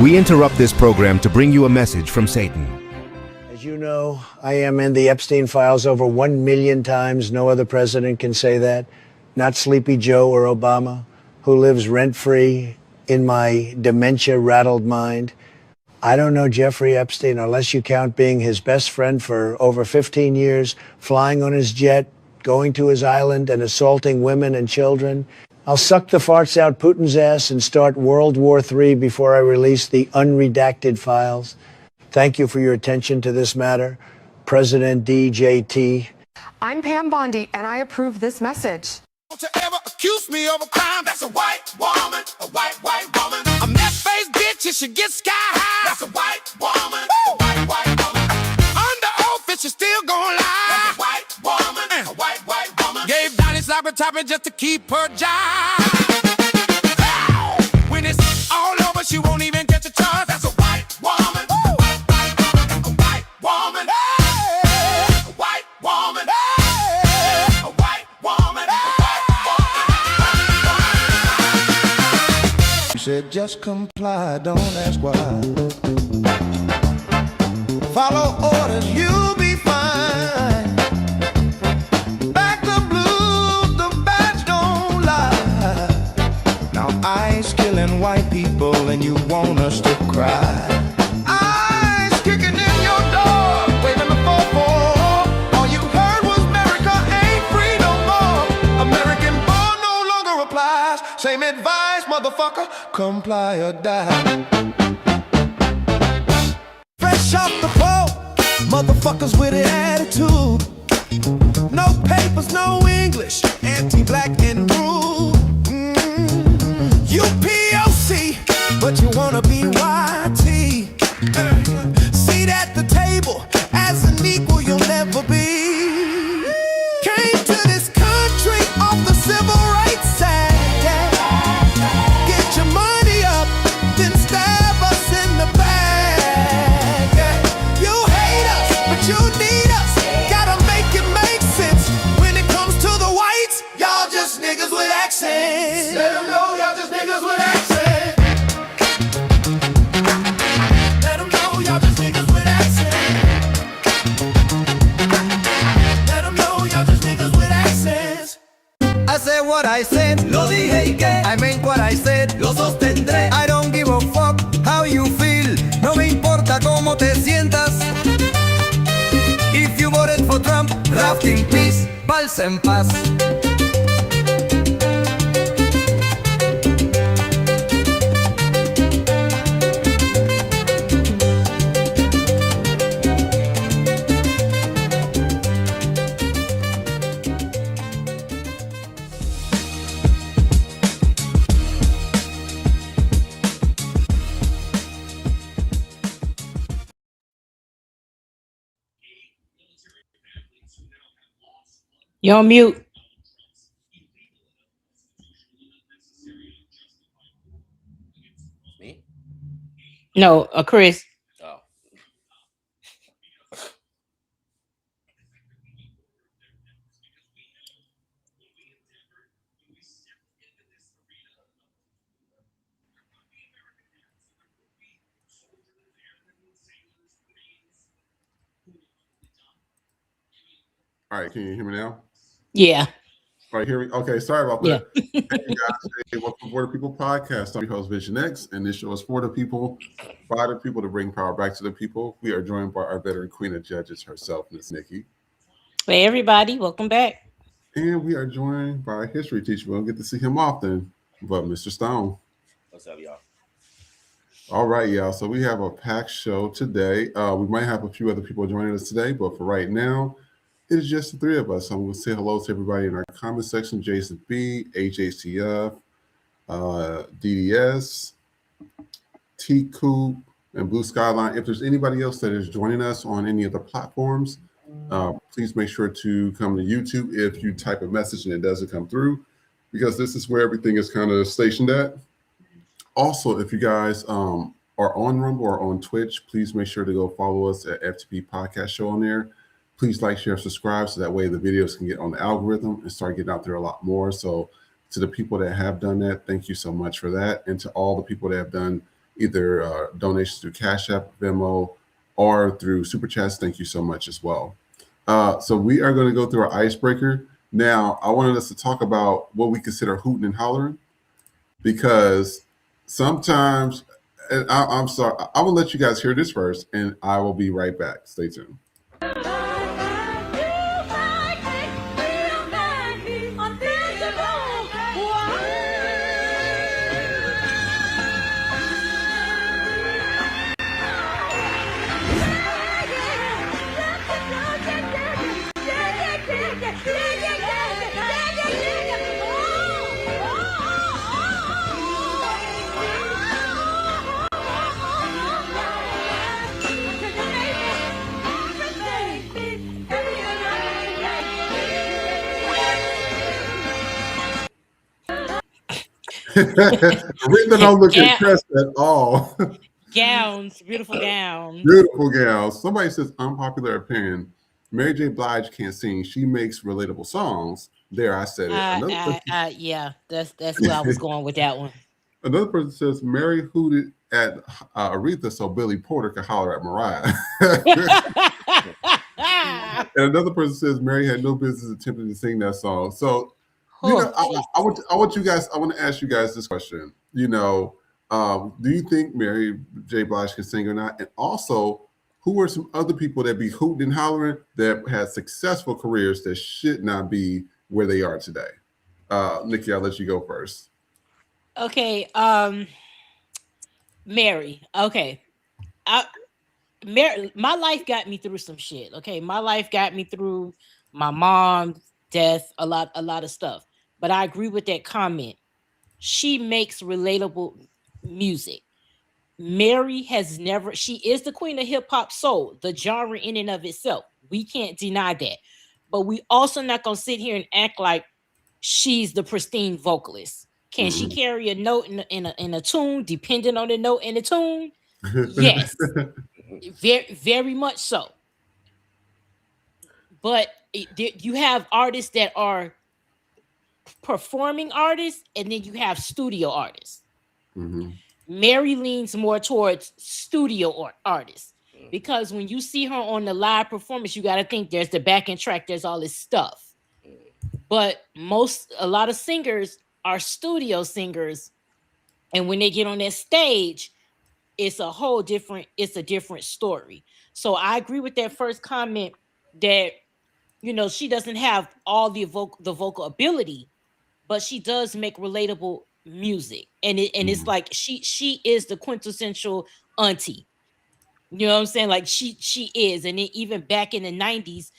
We interrupt this program to bring you a message from Satan. As you know, I am in the Epstein files over 1 million times. No other president can say that. Not Sleepy Joe or Obama, who lives rent-free in my dementia-rattled mind. I don't know Jeffrey Epstein unless you count being his best friend for over 15 years, flying on his jet, going to his island and assaulting women and children. I'll suck the farts out Putin's ass and start World War III before I release the unredacted files. Thank you for your attention to this matter. President DJT. I'm Pam Bondi, and I approve this message. Don't you ever accuse me of a crime? That's a white woman, a white woman. A meth-faced bitch, and she gets sky high. That's a white woman, a white woman. Under oath, and she still gon' lie. That's a white woman, a white woman. Gave Donnie sloppy topping just to keep her job. When it's all over, she won't even catch a charge. That's a white woman, a white woman. A white woman, a white woman. You said just comply, don't ask why. Follow orders, you'll be fine. Back the blues, the bats don't lie. Now ICE killing white people and you want us to cry. ICE kicking in your door, waving the 4-4. All you heard was America ain't free no more. American born no longer applies. Same advice, motherfucker, comply or die. Fresh off the boat, motherfuckers with an attitude. No papers, no English, anti-black and rude. You POC, but you wanna be YT. Seat at the table, as an equal you'll never be. Came to this country off the civil rights side. Get your money up, then stab us in the back. You hate us, but you need us. Gotta make it make sense. When it comes to the whites, y'all just niggas with accents. Let them know y'all just niggas with accents. Let them know y'all just niggas with accents. Let them know y'all just niggas with accents. I said what I said, lo dije y que I meant what I said, lo sostendré. I don't give a fuck how you feel, no me importa cómo te sientas. If you voted for Trump, rest in peace, paz en paz. You're on mute. Me? No, Chris. Oh. All right, can you hear me now? Yeah. All right, hear me? Okay, sorry about Yeah. that. Hey, guys, hey, welcome to For the People podcast. I'm your host, Vision X, and this show is for the people, by the people, to bring power back to the people. We are joined by our veteran queen of judges herself, Miss Nikki. Hey, everybody. Welcome back. And we are joined by a history teacher. We don't get to see him often, but Mr. Stone. What's up, y'all? All right, y'all. So we have a packed show today. We might have a few other people joining us today, but for right now, it is just the three of us. So I'm going to say hello to everybody in our comment section: Jason B, HACF, DDS, T Coop, and Blue Skyline. If there's anybody else that is joining us on any of the platforms, please make sure to come to YouTube if you type a message and it doesn't come through, because this is where everything is kind of stationed at. Also, if you guys are on Rumble or on Twitch, please make sure to go follow us at FTP Podcast Show on there. Please like, share, subscribe, so that way the videos can get on the algorithm and start getting out there a lot more. So to the people that have done that, thank you so much for that. And to all the people that have done either donations through Cash App, Venmo, or through Super Chats. Thank you so much as well. So we are going to go through our icebreaker. Now, I wanted us to talk about what we consider hooting and hollering, because sometimes, and I'm sorry, I will let you guys hear this first, and I will be right back. Stay tuned. Aretha don't look impressed at all. Gowns, beautiful gowns. Beautiful gals. Somebody says, unpopular opinion, Mary J. Blige can't sing. She makes relatable songs. There, I said it. Yeah, that's where I was going with that one. Another person says, Mary hooted at Aretha so Billy Porter could holler at Mariah. And another person says, Mary had no business attempting to sing that song. So, you know, I want to ask you guys this question. You know, do you think Mary J. Blige can sing or not? And also, who are some other people that be hooting and hollering that had successful careers that should not be where they are today? Nikki, I'll let you go first. Okay, Mary. Okay, Mary. My life got me through some shit. Okay, my life got me through my mom's death, a lot of stuff. But I agree with that comment. She makes relatable music. Mary has never. She is the queen of hip hop soul, the genre in and of itself. We can't deny that. But we also not gonna sit here and act like she's the pristine vocalist. Can she carry a note in a tune, depending on the note in the tune? Yes, very, very much so. But you have artists that are performing artists, and then you have studio artists. Mary leans more towards studio artists, because when you see her on the live performance, you got to think there's the backing track, there's all this stuff. But a lot of singers are studio singers, and when they get on that stage, it's a different story. So I agree with that first comment that, you know, she doesn't have all the vocal ability, but she does make relatable music, and it's like she is the quintessential auntie. You know what I'm saying? Like she is, and then even back in the 90s,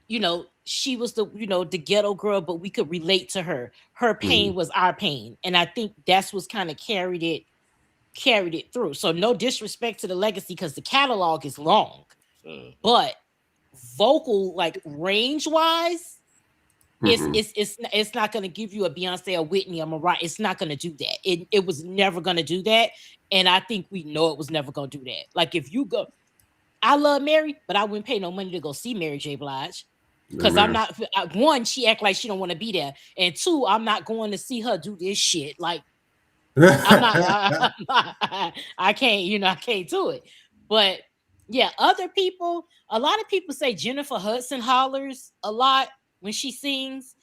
you know, she was the ghetto girl, but we could relate to her. Her pain was our pain, and I think that's what's kind of carried it through. So no disrespect to the legacy, because the catalog is long, but vocal, like range wise, it's not going to give you a Beyonce, a Whitney, a Mariah. It's not going to do that. It was never going to do that, and I think we know it was never going to do that. Like, if you go, I love Mary, but I wouldn't pay no money to go see Mary J. Blige, because I'm not. One, she act like she don't want to be there, and two, I'm not going to see her do this shit. Like, I can't. I can't do it. But yeah, other people. A lot of people say Jennifer Hudson hollers a lot when she sings.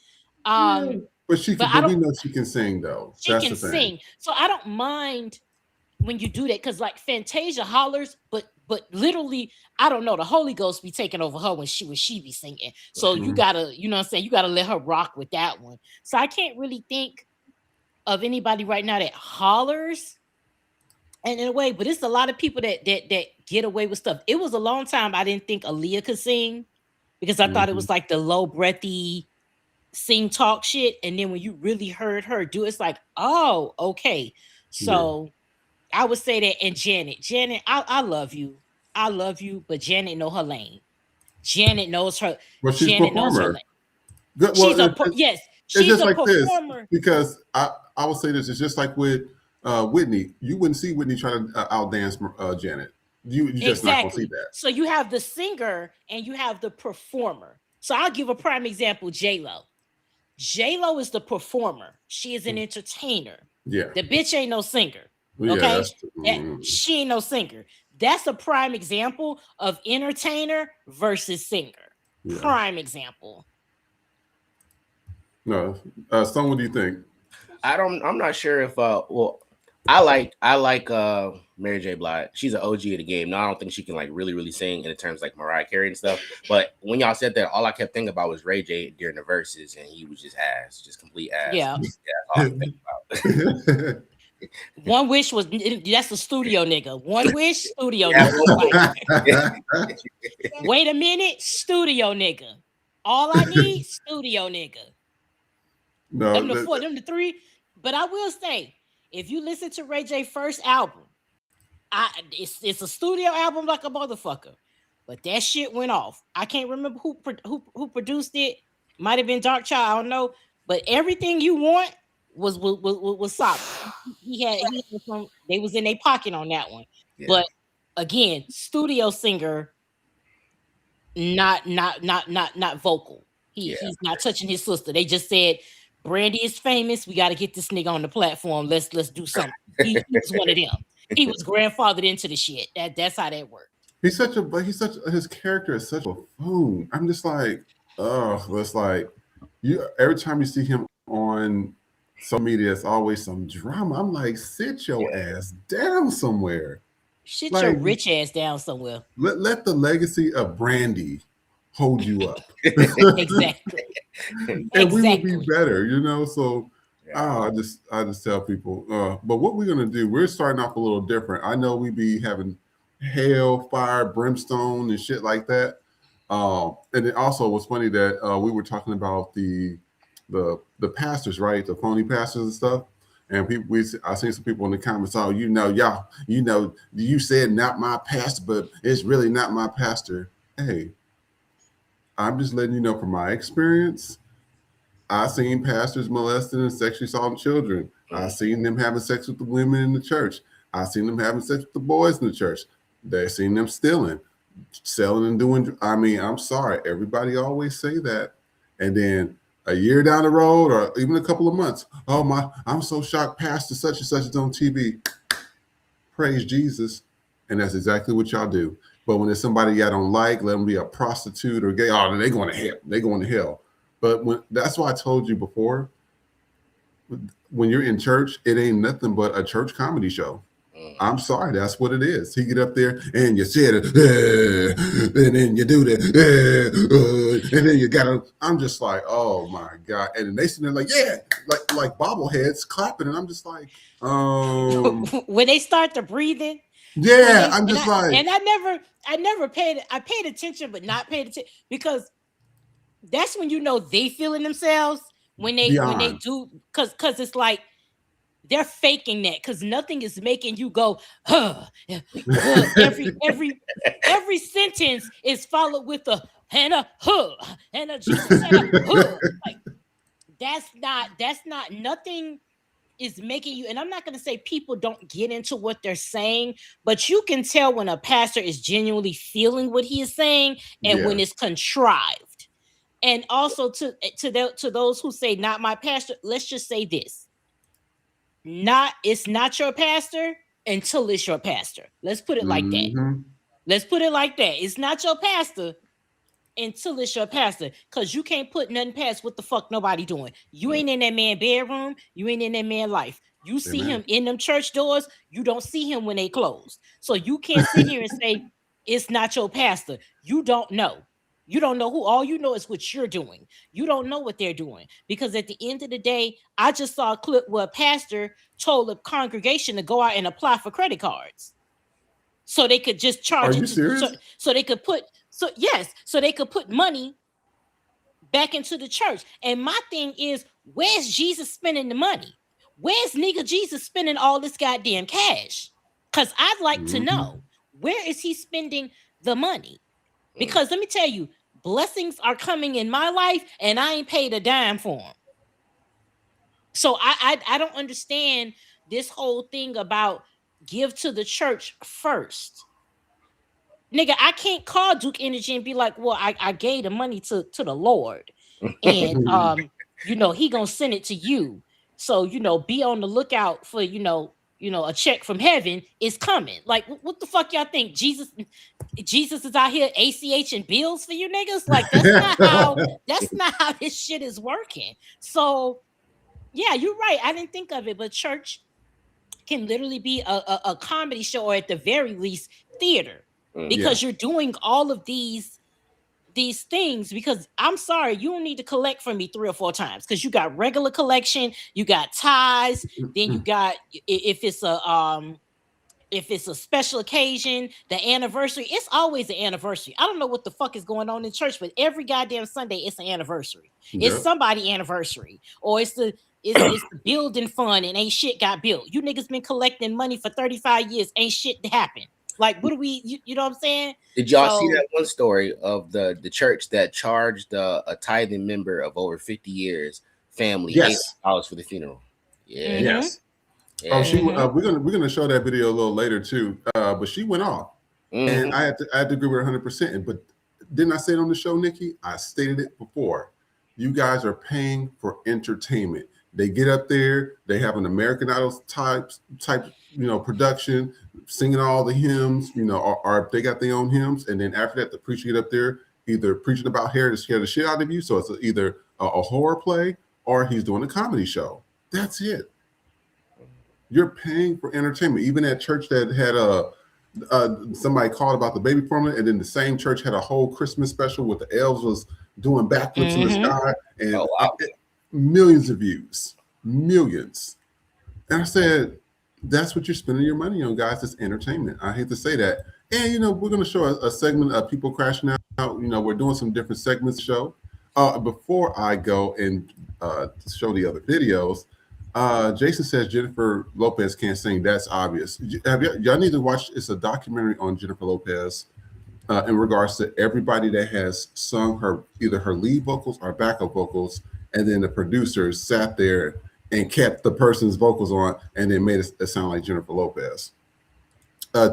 But we know she can sing, though. She can sing, so I don't mind when you do that, because like Fantasia hollers, but literally, I don't know, the Holy Ghost be taking over her when she be singing. So you gotta, you know what I'm saying, you gotta let her rock with that one. So I can't really think of anybody right now that hollers, and in a way, but it's a lot of people that get away with stuff. It was a long time I didn't think Aaliyah could sing, because I thought it was like the low breathy sing talk shit, and then when you really heard her do it, it's like, oh, okay. So I would say that. And Janet, I love you, but Janet know her lane. Janet knows her. Well, she's Janet knows her lane. She's a performer. Because I will say this: it's just like with Whitney. You wouldn't see Whitney try to outdance Janet. You just not gonna see that. So you have the singer and you have the performer. So I'll give a prime example: J-Lo. J-Lo is the performer. She is an entertainer. Yeah. The bitch ain't no singer. Okay, that's she ain't no singer. That's a prime example of entertainer versus singer. Prime example. No, Stone, what do you think? I'm not sure if well, I like Mary J. Blige. She's an OG of the game. Now I don't think she can like really sing in the terms like Mariah Carey and stuff. But when y'all said that, all I kept thinking about was Ray J during the verses, and he was just ass, just complete ass. Yeah. That's all I think about. One Wish was that's a studio nigga. One Wish, studio nigga. Wait a minute, studio nigga. All I need, studio nigga. No, them the three. But I will say, if you listen to Ray J first album, it's a studio album like a motherfucker. But that shit went off. I can't remember who produced it. Might have been Dark Child, I don't know. But Everything You Want was solid. They was in their pocket on that one. Yeah. But again, studio singer, not vocal. He's not touching his sister. They just said Brandy is famous. We got to get this nigga on the platform. Let's do something. He was one of them. He was grandfathered into the shit. That's how that worked. His character is such a buffoon. I'm just like, it's like every time you see him on social media, it's always some drama. I'm like, sit your ass down somewhere. Sit your rich ass down somewhere. Let the legacy of Brandy hold you up. Exactly. And we will be better, you know. So I just tell people. But what we're gonna do, we're starting off a little different. I know we be having hell, fire, brimstone, and shit like that. And it also was funny that we were talking about the pastors, right? The phony pastors and stuff. And people, I seen some people in the comments, you said not my pastor, but it's really not my pastor. Hey, I'm just letting you know from my experience, I seen pastors molesting and sexually assaulting children. I seen them having sex with the women in the church. I seen them having sex with the boys in the church. They seen them stealing, selling and doing. I mean, I'm sorry. Everybody always say that. And then a year down the road or even a couple of months, I'm so shocked pastor such and such is on TV. Praise Jesus. And that's exactly what y'all do. But when there's somebody y'all don't like, let them be a prostitute or gay, they're going to hell. They're going to hell. But that's why I told you before, when you're in church, it ain't nothing but a church comedy show. I'm sorry, that's what it is. He get up there and you said it, and then you do that, and then you got to. I'm just like, oh my God! And then they sitting there like, like bobbleheads clapping, and I'm just like, when they start to breathing. Yeah, I never paid attention, but not paid attention because that's when you know they feeling themselves when they do because it's like they're faking that because nothing is making you go every sentence is followed with a and a Jesus and a like that's not nothing is making you, and I'm not going to say people don't get into what they're saying, but you can tell when a pastor is genuinely feeling what he is saying and when it's contrived. And also to those who say not my pastor, let's just say this. It's not your pastor until it's your pastor. Let's put it like that. Let's put it like that. It's not your pastor until it's your pastor, because you can't put nothing past what the fuck nobody doing. You ain't in that man bedroom. You ain't in that man life. You see him in them church doors. You don't see him when they close. So you can't sit here and say it's not your pastor. You don't know. You don't know who. All you know is what you're doing. You don't know what they're doing, because at the end of the day, I just saw a clip where a pastor told a congregation to go out and apply for credit cards, so they could just charge. Are you serious? So they could put. So they could put money back into the church. And my thing is, where's Jesus spending the money? Where's nigga Jesus spending all this goddamn cash? Because I'd like to know, where is he spending the money? Because let me tell you, blessings are coming in my life and I ain't paid a dime for them. So I don't understand this whole thing about give to the church first. Nigga, I can't call Duke Energy and be like, well, I gave the money to the Lord. And he gonna send it to you. So, be on the lookout for, a check from heaven is coming. Like, what the fuck y'all think? Jesus is out here ACH and bills for you niggas? Like, that's not how this shit is working. So yeah, you're right. I didn't think of it, but church can literally be a comedy show, or at the very least theater, because you're doing all of these things. Because I'm sorry, you don't need to collect from me 3 or 4 times, because you got regular collection, you got ties, then you got, if it's a special occasion, the anniversary, it's always an anniversary. I don't know what the fuck is going on in church, but every goddamn Sunday it's an anniversary. It's somebody anniversary, or it's the building fund and ain't shit got built. You niggas been collecting money for 35 years, ain't shit happened. Like, what do we, you know what I'm saying? Did y'all see that one story of the church that charged a tithing member of over 50 years family $8 for the funeral? Yeah. Yes. Yeah. Oh, we're gonna show that video a little later too. But she went off, and I had to agree with her 100%. But didn't I say it on the show, Nikki? I stated it before. You guys are paying for entertainment. They get up there, they have an American Idol type, production, singing all the hymns, or if they got their own hymns, and then after that, the preacher get up there, either preaching about hair to scare the shit out of you. So it's either a horror play or he's doing a comedy show. That's it. You're paying for entertainment. Even at church that had somebody called about the baby formula, and then the same church had a whole Christmas special with the elves was doing backflips in the sky, and millions of views, millions. And I said, that's what you're spending your money on, guys. It's entertainment. I hate to say that. And we're going to show a segment of people crashing out. We're doing some different segments show. Before I go and show the other videos, Jason says Jennifer Lopez can't sing. That's obvious. Y'all need to watch. It's a documentary on Jennifer Lopez in regards to everybody that has sung either her lead vocals or backup vocals, and then the producers sat there and kept the person's vocals on, and then made it sound like Jennifer Lopez.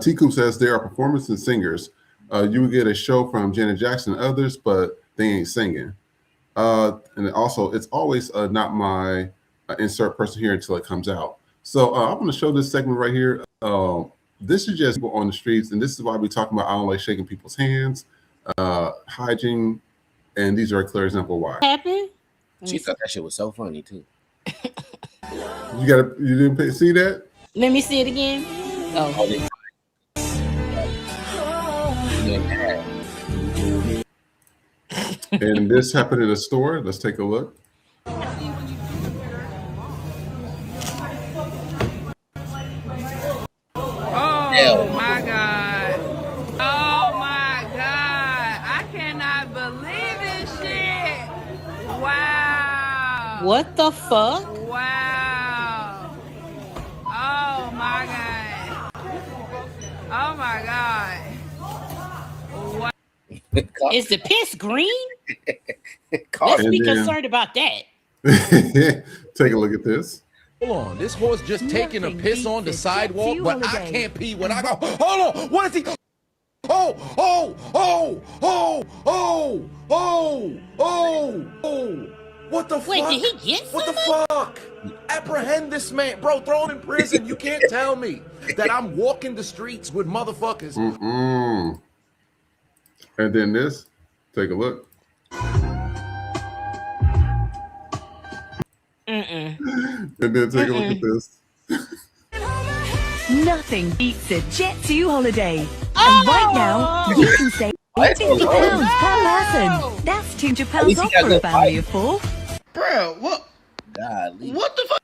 T. Coop says there are performers and singers. You would get a show from Janet Jackson and others, but they ain't singing. And also, it's always not my insert person here until it comes out. So I'm going to show this segment right here. This is just people on the streets, and this is why we're talking about I don't like shaking people's hands, hygiene, and these are a clear example why. Happened? She thought that shit was so funny too. You didn't see that? Let me see it again. Oh. And this happened in a store. Let's take a look. Oh my God. Oh my God. I cannot believe this shit. Wow. What the fuck? Wow. Oh my God. Oh my God. Wow. Is the piss green? Let's be concerned about that. Take a look at this. Hold on, this horse just taking a piss on the sidewalk, but I can't pee when I go. Hold on, what is he? Oh! What the fuck? Wait, did he get What the fuck? Apprehend this man, bro. Throw him in prison. You can't tell me that I'm walking the streets with motherfuckers. And then this, take a look. And then take a look at this. Nothing beats a Jet 2 holiday. And right now, you can save £50 per person. That's £200 off for a family of 4. Bro, what? Golly. What the fuck?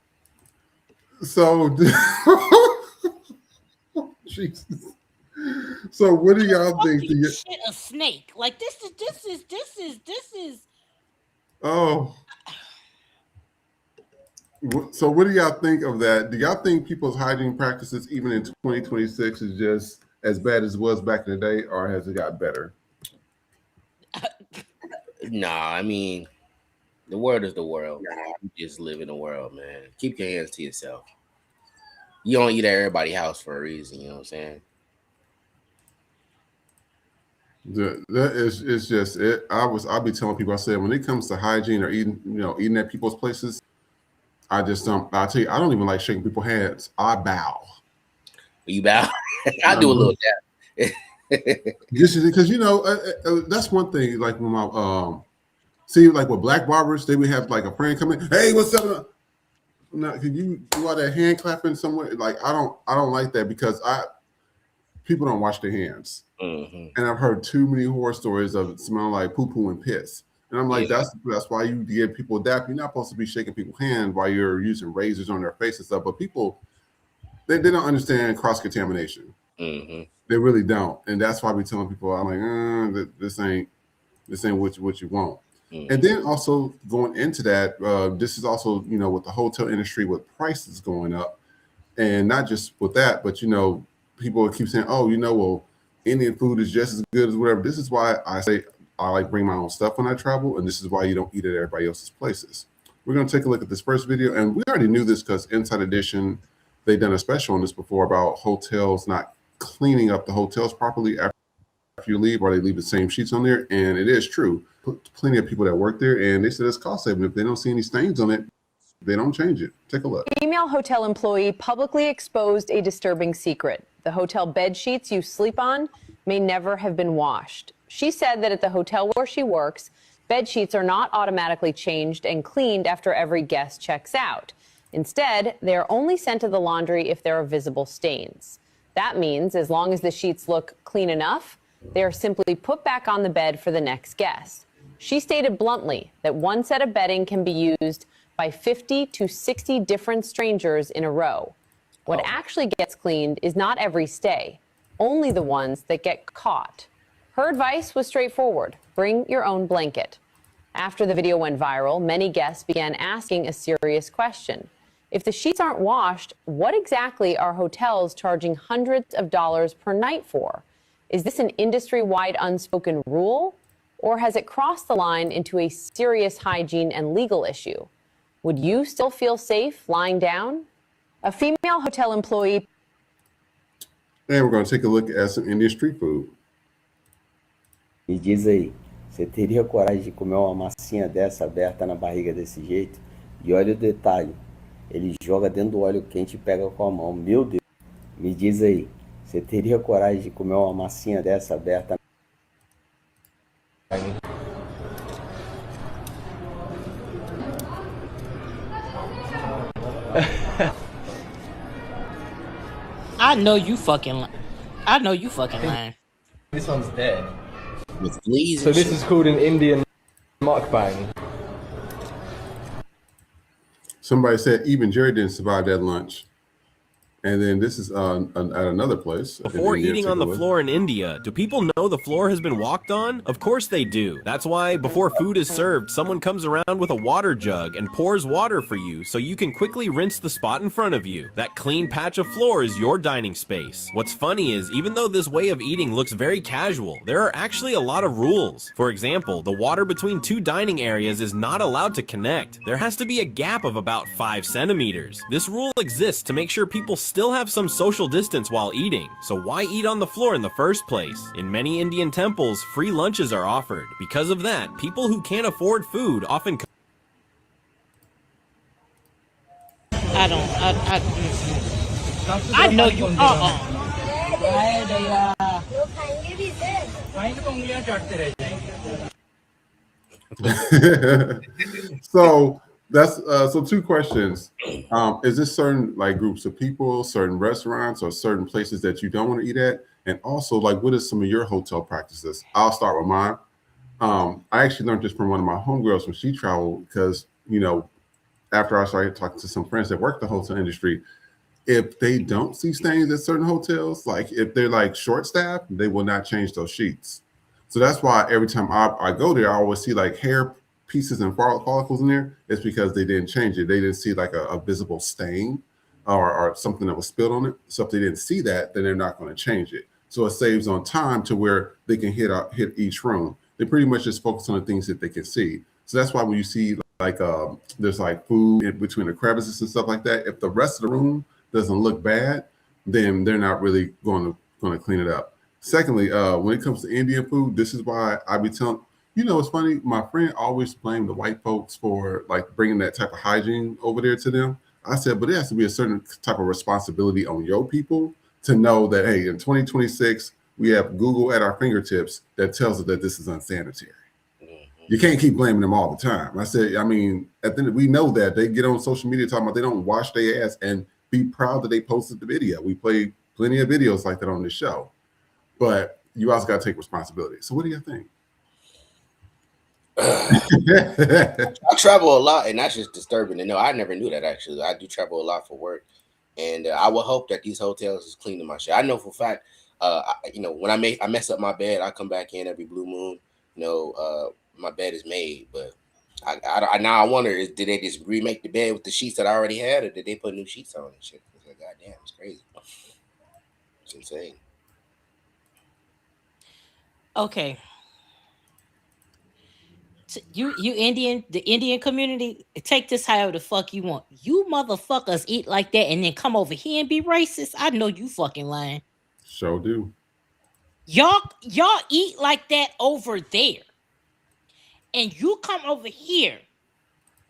So, Jesus. So, what do y'all think? Shit, a snake. Like this is. Oh. So, what do y'all think of that? Do y'all think people's hygiene practices, even in 2026, is just as bad as it was back in the day, or has it got better? Nah, I mean, the world is the world. You just live in the world, man. Keep your hands to yourself. You don't eat at everybody's house for a reason. You know what I'm saying? That is, it's just it. I'll be telling people, I said, when it comes to hygiene or eating at people's places, I just don't. I'll tell you, I don't even like shaking people's hands. I bow. You bow. I do a little dab. Just because that's one thing. Like when my see, like with black barbers, they would have like a friend come in. Hey, what's up? Now, can you do all that hand clapping somewhere? Like I don't like that because people don't wash their hands, and I've heard too many horror stories of it smelling like poo poo and piss. And I'm like, that's why you give people dap. You're not supposed to be shaking people's hand while you're using razors on their face and stuff. But people, they don't understand cross contamination. They really don't, and that's why we telling people, I'm like, this ain't what you want. And then also going into that, this is also with the hotel industry with prices going up, and not just with that, but people keep saying, well, Indian food is just as good as whatever. This is why I say I like bring my own stuff when I travel, and this is why you don't eat at everybody else's places. We're going to take a look at this first video, and we already knew this because Inside Edition, they've done a special on this before about hotels not cleaning up the hotels properly after you leave, or they leave the same sheets on there, and it is true. Plenty of people that work there, and they said it's cost saving. If they don't see any stains on it, they don't change it. Take a look. A female hotel employee publicly exposed a disturbing secret. The hotel bed sheets you sleep on may never have been washed. She said that at the hotel where she works, bed sheets are not automatically changed and cleaned after every guest checks out. Instead, they are only sent to the laundry if there are visible stains. That means as long as the sheets look clean enough, they are simply put back on the bed for the next guest. She stated bluntly that one set of bedding can be used by 50 to 60 different strangers in a row. What actually gets cleaned is not every stay, only the ones that get caught. Her advice was straightforward: bring your own blanket. After the video went viral, many guests began asking a serious question. If the sheets aren't washed, what exactly are hotels charging hundreds of dollars per night for? Is this an industry-wide unspoken rule, or has it crossed the line into a serious hygiene and legal issue? Would you still feel safe lying down? A female hotel employee. And we're going to take a look at some Indian street food. Me diz aí, você teria coragem de comer uma massinha dessa aberta na barriga desse jeito? E olha o detalhe, ele joga dentro do óleo quente e pega com a mão. Meu Deus. Me diz aí, você teria coragem de comer uma massinha dessa aberta? I know you fucking lying. This one's dead. With fleas. So this is called an Indian mukbang. Somebody said even Jerry didn't survive that lunch. And then this is at another place. Before eating on the floor in India, do people know the floor has been walked on? Of course they do. That's why before food is served, someone comes around with a water jug and pours water for you so you can quickly rinse the spot in front of you. That clean patch of floor is your dining space. What's funny is, even though this way of eating looks very casual, there are actually a lot of rules. For example, the water between two dining areas is not allowed to connect. There has to be a gap of about 5 centimeters. This rule exists to make sure people still have some social distance while eating, so why eat on the floor in the first place? In many Indian temples, free lunches are offered. Because of that, people who can't afford food often I know you. So that's so 2 questions. Is this certain like groups of people, certain restaurants, or certain places that you don't want to eat at? And also, like, what is some of your hotel practices? I'll start with mine. I actually learned this from one of my homegirls when she traveled, because after I started talking to some friends that work the hotel industry, if they don't see stains at certain hotels, like if they're like short staffed, they will not change those sheets. So that's why every time I go there, I always see like hair pieces and follicles in there. It's because they didn't change it. They didn't see like a visible stain or something that was spilled on it. So if they didn't see that, then they're not going to change it. So it saves on time to where they can hit each room. They pretty much just focus on the things that they can see. So that's why when you see like there's like food in between the crevices and stuff like that, if the rest of the room doesn't look bad, then they're not really going to clean it up. Secondly, when it comes to Indian food, this is why I be telling You know, it's funny. My friend always blamed the white folks for like bringing that type of hygiene over there to them. I said, but it has to be a certain type of responsibility on your people to know that, hey, in 2026, we have Google at our fingertips that tells us that this is unsanitary. You can't keep blaming them all the time. I said, I mean, at the end, we know that they get on social media talking about they don't wash their ass and be proud that they posted the video. We played plenty of videos like that on this show, but you also got to take responsibility. So what do you think? I travel a lot, and that's just disturbing to know. I never knew that actually. I do travel a lot for work, and I would hope that these hotels is cleaning my shit. I know for a fact. When I mess up my bed, I come back in every blue moon. My bed is made, but I now I wonder did they just remake the bed with the sheets that I already had, or did they put new sheets on and shit? Like, goddamn, it's crazy. It's insane. Okay. The Indian community, take this however the fuck you want. You motherfuckers eat like that and then come over here and be racist. I know you fucking lying. Sure do. Y'all eat like that over there. And you come over here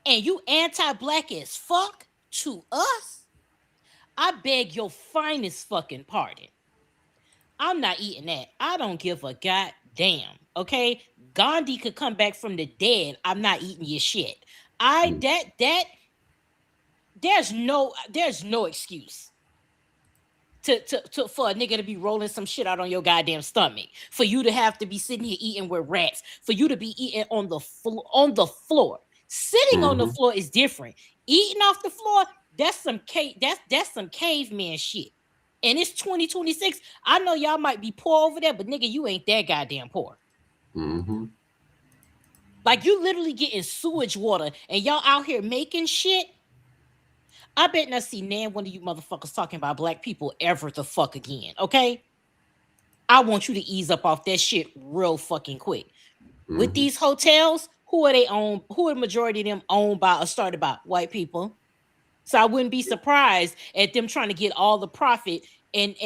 and you anti-black as fuck to us. I beg your finest fucking pardon. I'm not eating that. I don't give a goddamn. Okay, Gandhi could come back from the dead. I'm not eating your shit. There's no excuse to for a nigga to be rolling some shit out on your goddamn stomach, for you to have to be sitting here eating with rats, for you to be eating on the floor. Sitting on the floor is different. Eating off the floor, that's some caveman shit. And it's 2026. I know y'all might be poor over there, but nigga, you ain't that goddamn poor. Like, you literally getting sewage water and y'all out here making shit. I bet not see nan one of you motherfuckers talking about black people ever the fuck again, okay? I want you to ease up off that shit real fucking quick. With these hotels, who are they owned? Who are the majority of them owned by or started by? White people. So I wouldn't be surprised at them trying to get all the profit and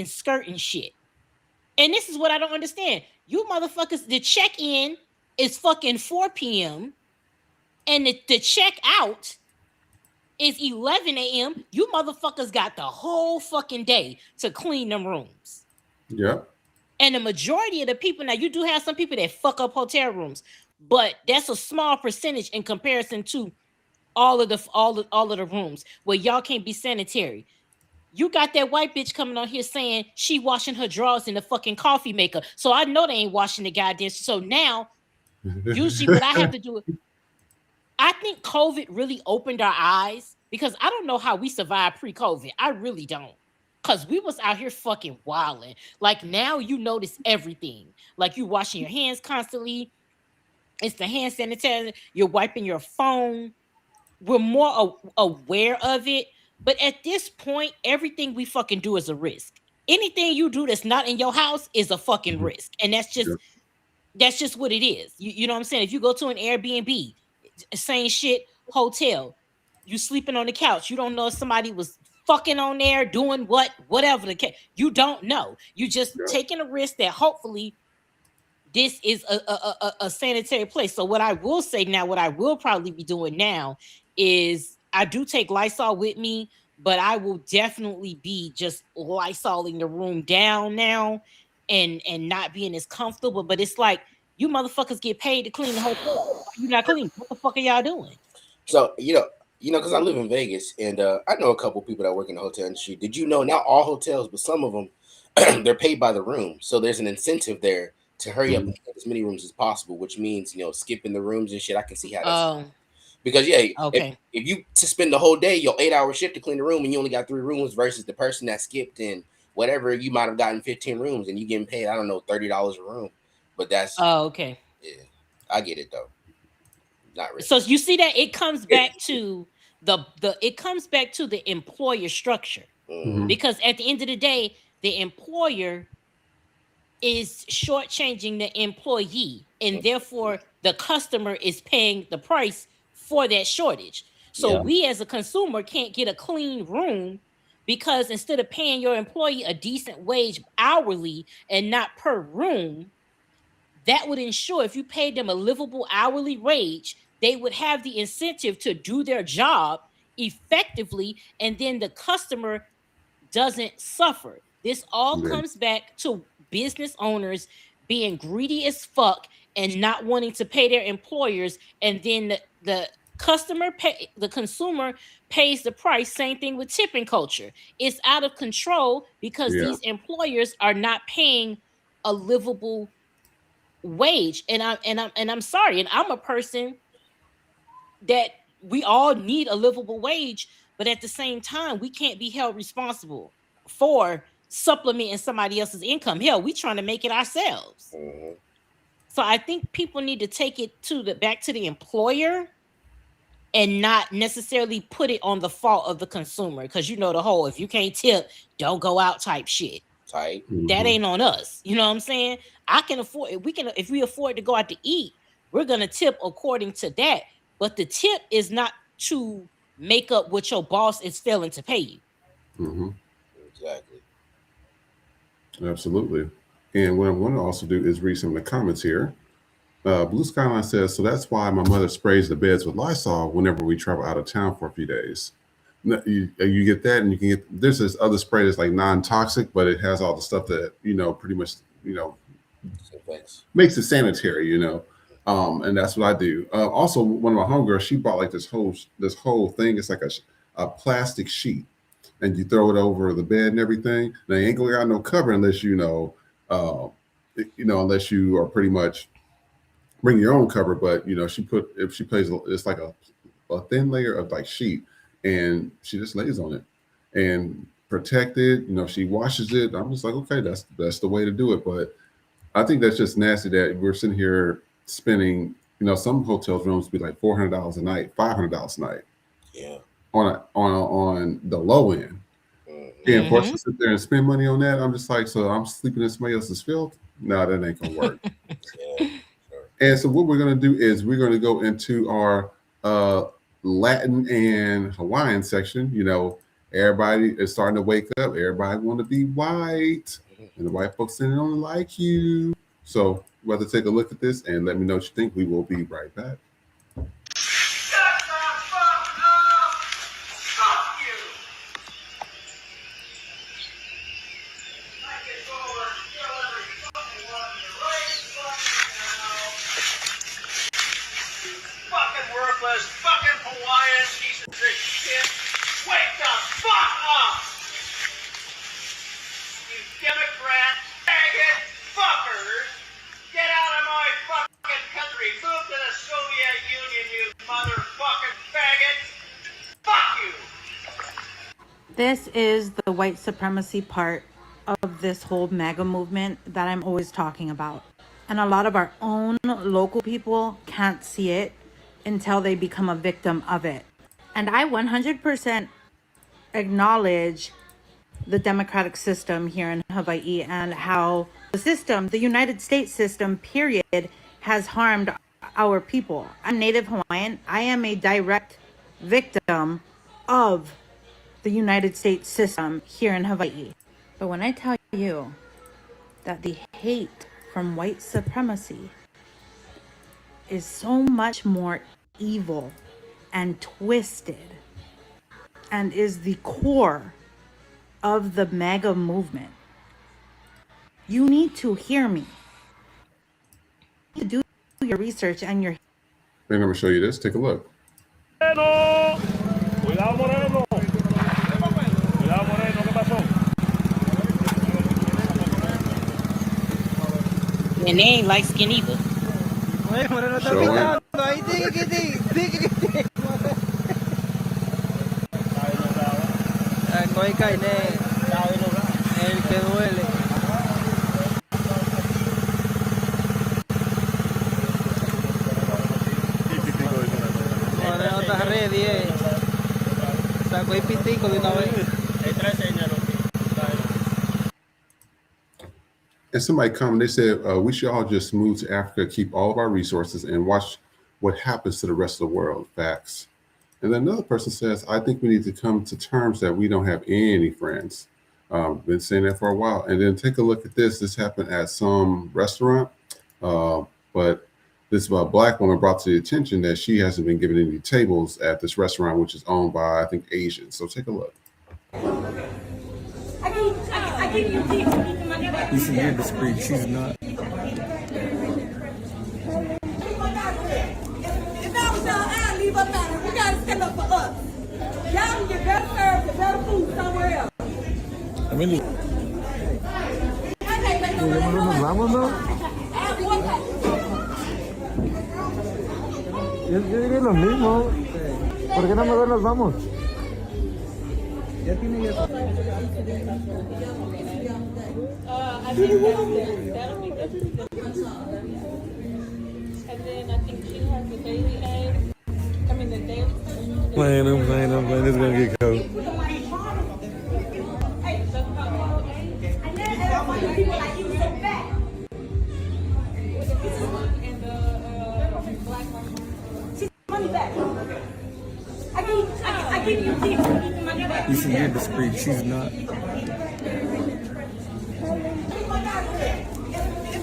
skirting shit. And this is what I don't understand. You motherfuckers, the check-in is fucking 4 p.m. and the check-out is 11 a.m. You motherfuckers got the whole fucking day to clean them rooms. Yeah. And the majority of the people, now you do have some people that fuck up hotel rooms, but that's a small percentage in comparison to all of the rooms where y'all can't be sanitary. You got that white bitch coming on here saying she washing her drawers in the fucking coffee maker. So I know they ain't washing the goddamn. So now, usually what I have to do, I think COVID really opened our eyes, because I don't know how we survived pre-COVID. I really don't. Because we was out here fucking wilding. Like, now you notice everything. Like, you washing your hands constantly. It's the hand sanitizer. You're wiping your phone. We're more aware of it. But at this point, everything we fucking do is a risk. Anything you do that's not in your house is a fucking risk. And that's just what it is. You know what I'm saying? If you go to an Airbnb, same shit, hotel, you sleeping on the couch. You don't know if somebody was fucking on there, doing whatever the case. You don't know. You just taking a risk that hopefully this is a sanitary place. So what I will say now, what I will probably be doing now is I do take Lysol with me, but I will definitely be just Lysoling the room down now and not being as comfortable. But it's like, you motherfuckers get paid to clean the hotel. You're not cleaning. What the fuck are y'all doing? So, because I live in Vegas, and I know a couple people that work in the hotel industry. Did you know, not all hotels, but some of them, they're paid by the room. So there's an incentive there to hurry up and get as many rooms as possible, which means, skipping the rooms and shit. I can see how that's because if you to spend the whole day, your 8-hour shift to clean the room, and you only got 3 rooms versus the person that skipped in whatever, you might have gotten 15 rooms and you getting paid, I don't know, $30 a room. But that's okay. Yeah, I get it though. Not really. So you see that it comes back to the employer structure. Because at the end of the day, the employer is shortchanging the employee, and therefore the customer is paying the price for that shortage. So we as a consumer can't get a clean room, because instead of paying your employee a decent wage hourly and not per room, that would ensure if you paid them a livable hourly wage, they would have the incentive to do their job effectively, and then the customer doesn't suffer. This all Yeah. comes back to business owners being greedy as fuck and not wanting to pay their employers, and then the consumer pays the price. Same thing with tipping culture. It's out of control because Yeah. these employers are not paying a livable wage. And I'm sorry, and I'm a person that we all need a livable wage, but at the same time, we can't be held responsible for supplementing somebody else's income. Hell, we trying to make it ourselves. So I think people need to take it to the back to the employer and not necessarily put it on the fault of the consumer, because you know the whole if you can't tip, don't go out type shit. Type. That ain't on us. You know what I'm saying? I can afford if we afford to go out to eat, we're gonna tip according to that. But the tip is not to make up what your boss is failing to pay you. Mm-hmm. Exactly. Absolutely. And what I want to also do is read some of the comments here. Blue Skyline says, so that's why my mother sprays the beds with Lysol whenever we travel out of town for a few days. You get that, and you can get, there's this other spray that's like non-toxic, but it has all the stuff that, pretty much, makes it sanitary, and that's what I do. Also, one of my homegirls, she bought like this whole thing. It's like a plastic sheet, and you throw it over the bed and everything. Now, you ain't gonna got no cover unless unless you are pretty much bring your own cover. But it's like a thin layer of like sheet, and she just lays on it and protect it. She washes it. I'm just like, okay, that's the way to do it. But I think that's just nasty that we're sitting here spending. Some hotels rooms be like $400 a night, $500 a night. Yeah. On the low end. And for us to sit there and spend money on that, I'm just like, so I'm sleeping in somebody else's filth? No, that ain't gonna work. And so what we're gonna do is we're gonna go into our Latin and Hawaiian section. Everybody is starting to wake up. Everybody want to be white, and the white folks saying they don't like you. So we'll have to take a look at this and let me know what you think. We will be right back. This is the white supremacy part of this whole MAGA movement that I'm always talking about. And a lot of our own local people can't see it until they become a victim of it. And I 100% acknowledge the democratic system here in Hawaii and how the United States system, period, has harmed our people. I'm Native Hawaiian. I am a direct victim of the United States system here in Hawaii. But when I tell you that the hate from white supremacy is so much more evil and twisted and is the core of the MAGA movement, you need to hear me. You need to do your research and your... And I'm going to show you this. Take a look. And they ain't light skin either. El que duele. No estás ready, Sacó el pitico de una vez. And somebody commented, they said, we should all just move to Africa, keep all of our resources, and watch what happens to the rest of the world. Facts. And then another person says, I think we need to come to terms that we don't have any friends. Been saying that for a while. And then take a look at this. This happened at some restaurant. But this black woman brought to the attention that she hasn't been given any tables at this restaurant, which is owned by, I think, Asians. So take a look. You should be discreet. She's not. If I was y'all, I'd leave up out here. We gotta stand up for us. Y'all can get better service and better food somewhere else. I mean, ¿nos vamos, no? Yo diría lo mismo. ¿Por qué no mejor nos vamos? Ya tiene ya. I think that'll be good. And then I think she has the daily egg. I mean the daily. Playing, it's gonna get cold. You should be discreet. She's not. If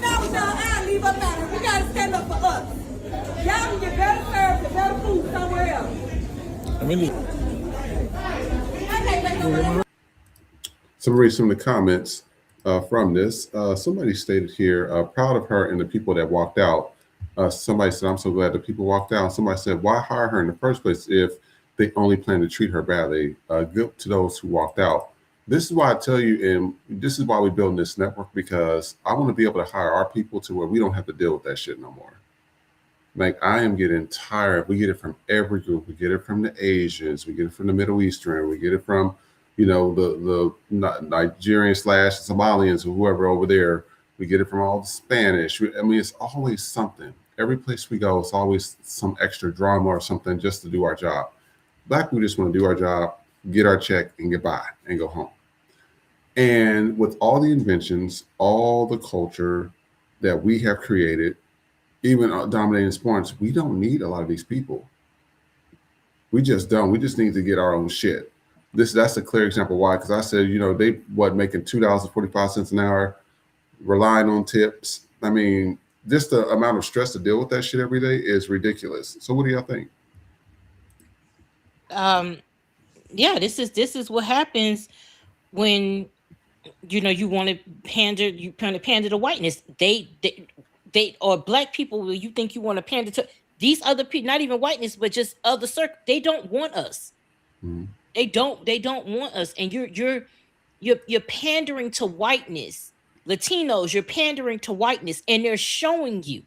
I was y'all, I'd leave up out here. We gotta stand up for us. Y'all can get better service and better food somewhere else. I mean, So read some of the comments from this. Somebody stated here, proud of her and the people that walked out. Somebody said, I'm so glad the people walked out. Somebody said, why hire her in the first place if they only plan to treat her badly? Good to those who walked out. This is why I tell you, and this is why we're building this network, because I want to be able to hire our people to where we don't have to deal with that shit no more. Like, I am getting tired. We get it from every group. We get it from the Asians. We get it from the Middle Eastern. We get it from, you know, the Nigerians / Somalians or whoever over there. We get it from all the Spanish. I mean, it's always something. Every place we go, it's always some extra drama or something just to do our job. Black people just want to do our job, get our check, and get by and go home. And with all the inventions, all the culture that we have created, even dominating sports, we don't need a lot of these people. We just don't. We just need to get our own shit. That's a clear example why, because I said, you know, they making $2.45 an hour, relying on tips. I mean, just the amount of stress to deal with that shit every day is ridiculous. So what do y'all think? Yeah, this is what happens when you want to pander to whiteness. They or black people, you think you want to pander to these other people, not even whiteness, but just other circle. They don't want us. Mm-hmm. They don't want us. And you're pandering to whiteness. Latinos, you're pandering to whiteness, and they're showing you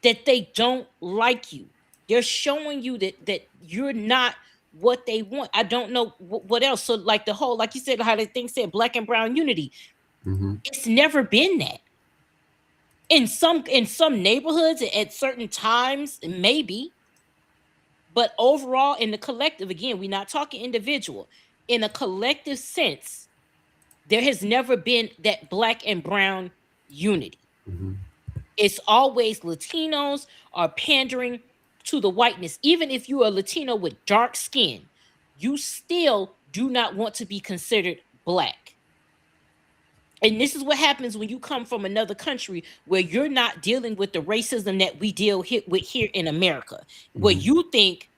that they don't like you. They're showing you that you're not what they want. I don't know what else. So like the whole, like you said, how the thing said black and brown unity. Mm-hmm. It's never been that. In some neighborhoods at certain times, maybe. But overall, in the collective, again, we're not talking individual. In a collective sense, there has never been that black and brown unity. Mm-hmm. It's always Latinos are pandering to the whiteness. Even if you're a Latino with dark skin, you still do not want to be considered black. And this is what happens when you come from another country where you're not dealing with the racism that we deal with here in America, mm-hmm. where you think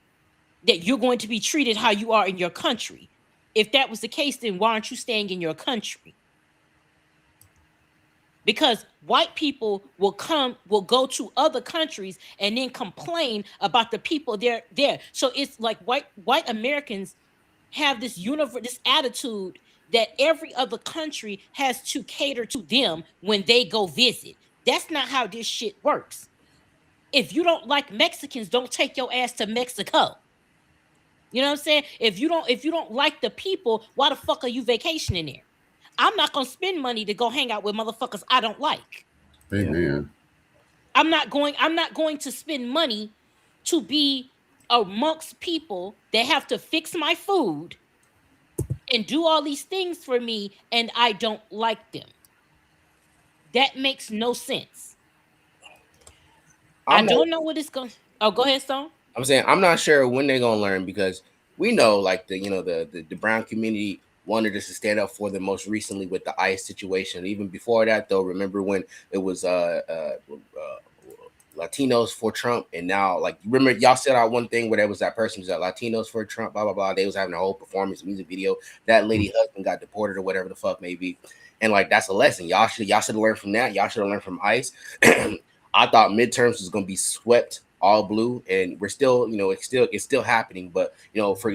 that you're going to be treated how you are in your country. If that was the case, then why aren't you staying in your country? Because white people will go to other countries and then complain about the people there. So it's like white Americans have this attitude that every other country has to cater to them when they go visit. That's not how this shit works. If you don't like Mexicans, don't take your ass to Mexico. You know what I'm saying? If you don't like the people, why the fuck are you vacationing there? I'm not gonna spend money to go hang out with motherfuckers I don't like. Amen. I'm not going to spend money to be amongst people that have to fix my food and do all these things for me, and I don't like them. That makes no sense. I don't know what it's going. Oh, go ahead, Stone. I'm saying I'm not sure when they're gonna learn, because we know, like, the brown community, wanted us to stand up for them most recently with the ICE situation. Even before that, though, remember when it was Latinos for Trump, and now, like, remember y'all said out one thing where there was that person who's at Latinos for Trump, blah blah blah. They was having a whole performance music video. That lady husband got deported or whatever the fuck maybe, and like that's a lesson. Y'all should have learned from that. Y'all should have learned from ICE. I thought midterms was gonna be swept all blue, and we're still, it's still happening. But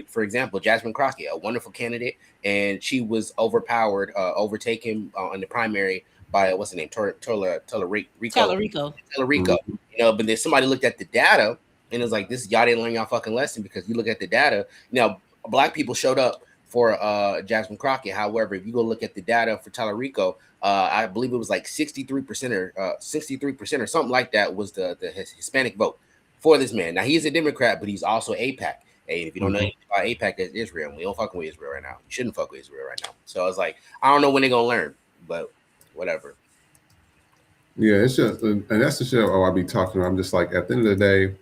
for example, Jasmine Crockett, a wonderful candidate, and she was overtaken in the primary by what's the name, Tallarico. But then somebody looked at the data and it was like, this, y'all didn't learn y'all fucking lesson, because you look at the data. Black people showed up for Jasmine Crockett. However, if you go look at the data for Tallarico, I believe it was like 63% or 63% or something like that was the Hispanic vote for this man. Now, he's a Democrat, but he's also AIPAC. Hey, if you don't know anything about AIPAC, that's Israel. We don't fucking with Israel right now. You shouldn't fuck with Israel right now. So I was like, I don't know when they're gonna learn, but whatever. Yeah, it's just, and that's the shit I be talking about. I'm just like, at the end of the day,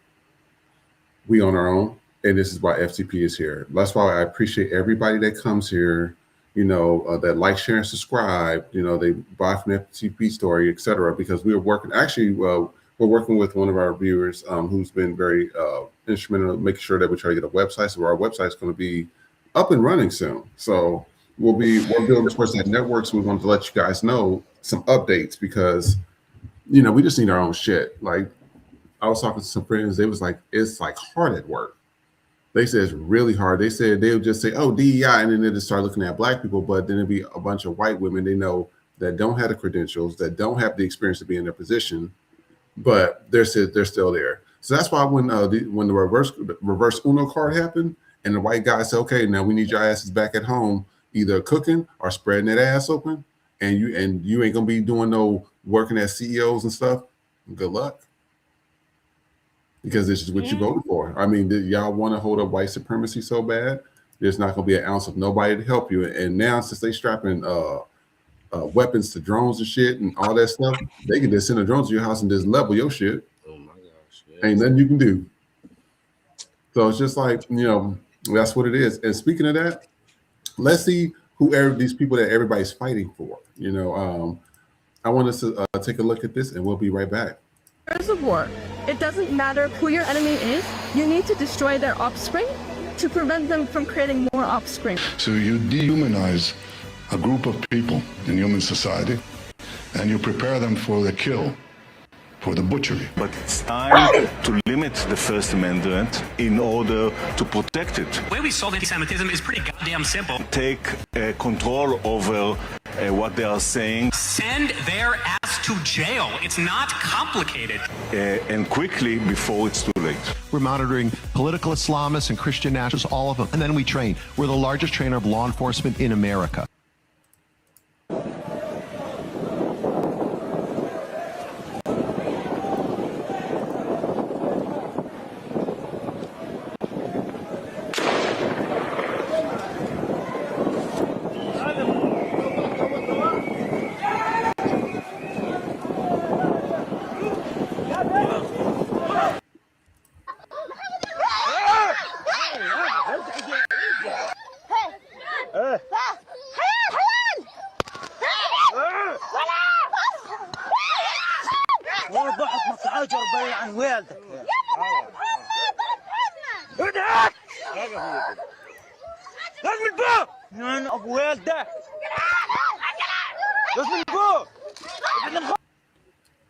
we on our own, and this is why FTP is here. That's why I appreciate everybody that comes here, that like, share, and subscribe. They buy from the FTP story, etc. Because we are working. Actually, we're working with one of our viewers who's been very instrumental in making sure that we try to get a website. So our website's going to be up and running soon. So we're building towards that network. So we wanted to let you guys know some updates, because we just need our own shit. Like, I was talking to some friends, they was like, it's like hard at work. They said it's really hard. They said they would just say, oh, DEI, and then they just start looking at Black people, but then it'd be a bunch of white women they know that don't have the credentials, that don't have the experience to be in their position, but they're still there. So that's why when the reverse Uno card happened, and the white guy said, okay, now we need your asses back at home, either cooking or spreading that ass open, and you ain't gonna be doing no working as CEOs and stuff. Good luck, because this is what you voted for. I mean, y'all want to hold up white supremacy so bad, there's not gonna be an ounce of nobody to help you. And now, since they strapping weapons to drones and shit and all that stuff, they can just send a drone to your house and just level your shit. Oh my gosh! Yes. Ain't nothing you can do. So it's just like, that's what it is. And speaking of that, let's see who these people that everybody's fighting for. I want us to take a look at this, and we'll be right back. There's a war. It doesn't matter who your enemy is. You need to destroy their offspring to prevent them from creating more offspring. So you dehumanize a group of people in human society, and you prepare them for the kill, for the butchery. But it's time to limit the First Amendment in order to protect it. The way we solve anti-Semitism is pretty goddamn simple. Take control over what they are saying. Send their ass to jail. It's not complicated. And quickly before it's too late. We're monitoring political Islamists and Christian nationalists, all of them, and then we train. We're the largest trainer of law enforcement in America.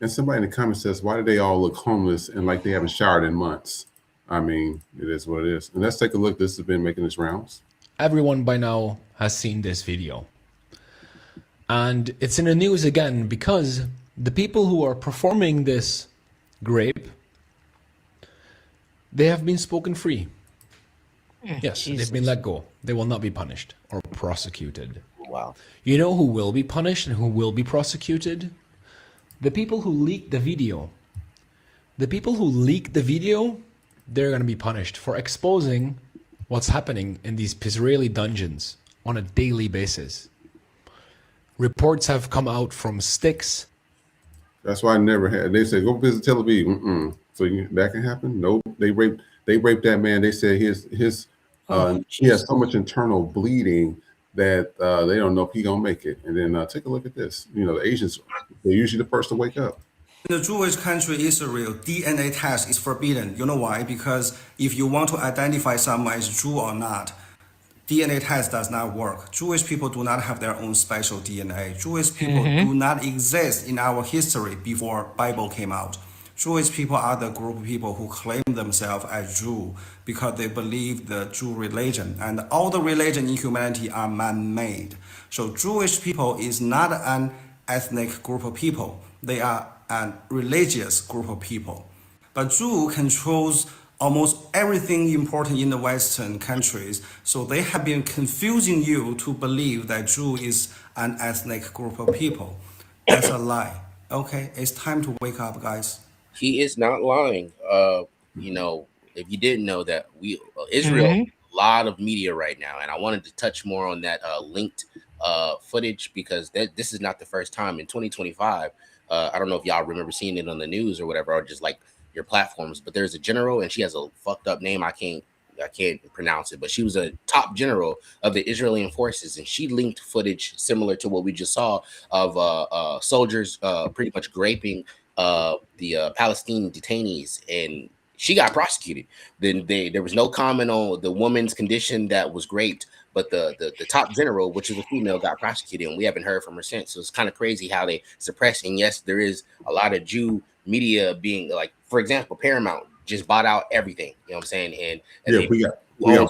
And somebody in the comments says, why do they all look homeless and like they haven't showered in months? I mean, it is what it is. And let's take a look. This has been making its rounds. Everyone by now has seen this video. And it's in the news again because the people who are performing this grape, they have been spoken free. Yes, Jesus. They've been let go. They will not be punished or prosecuted. Wow. You know who will be punished and who will be prosecuted? The people who leaked the video. The people who leaked the video, they're going to be punished for exposing what's happening in these Israeli dungeons on a daily basis. Reports have come out from Sticks. That's why I never had. They said, go visit Tel Aviv. So that can happen? No, they raped that man. They said he has so much internal bleeding that they don't know if he gonna make it. And then take a look at this. You know, the Asians, they're usually the first to wake up. In the Jewish country Israel, DNA test is forbidden. You know why? Because if you want to identify someone as Jew or not, DNA test does not work. Jewish people do not have their own special DNA. Jewish people do not exist in our history before Bible came out. Jewish people are the group of people who claim themselves as Jew because they believe the Jew religion, and all the religion in humanity are man-made. So Jewish people is not an ethnic group of people. They are a religious group of people. But Jew controls almost everything important in the Western countries. So they have been confusing you to believe that Jew is an ethnic group of people. That's a lie. Okay, it's time to wake up, guys. He is not lying. You know, if you didn't know that Israel, a lot of media right now, and I wanted to touch more on that linked footage because this is not the first time in 2025. I don't know if y'all remember seeing it on the news or whatever, or just like your platforms, but there's a general and she has a fucked up name. I can't pronounce it, but she was a top general of the Israeli forces, and she linked footage similar to what we just saw of soldiers pretty much raping the Palestinian detainees, and she got prosecuted. Then there was no comment on the woman's condition that was raped, but the top general, which is a female, got prosecuted, and we haven't heard from her since. So it's kind of crazy how they suppress. And yes, there is a lot of Jew media being like, for example, Paramount just bought out everything. You know what I'm saying? And yeah, we got one more.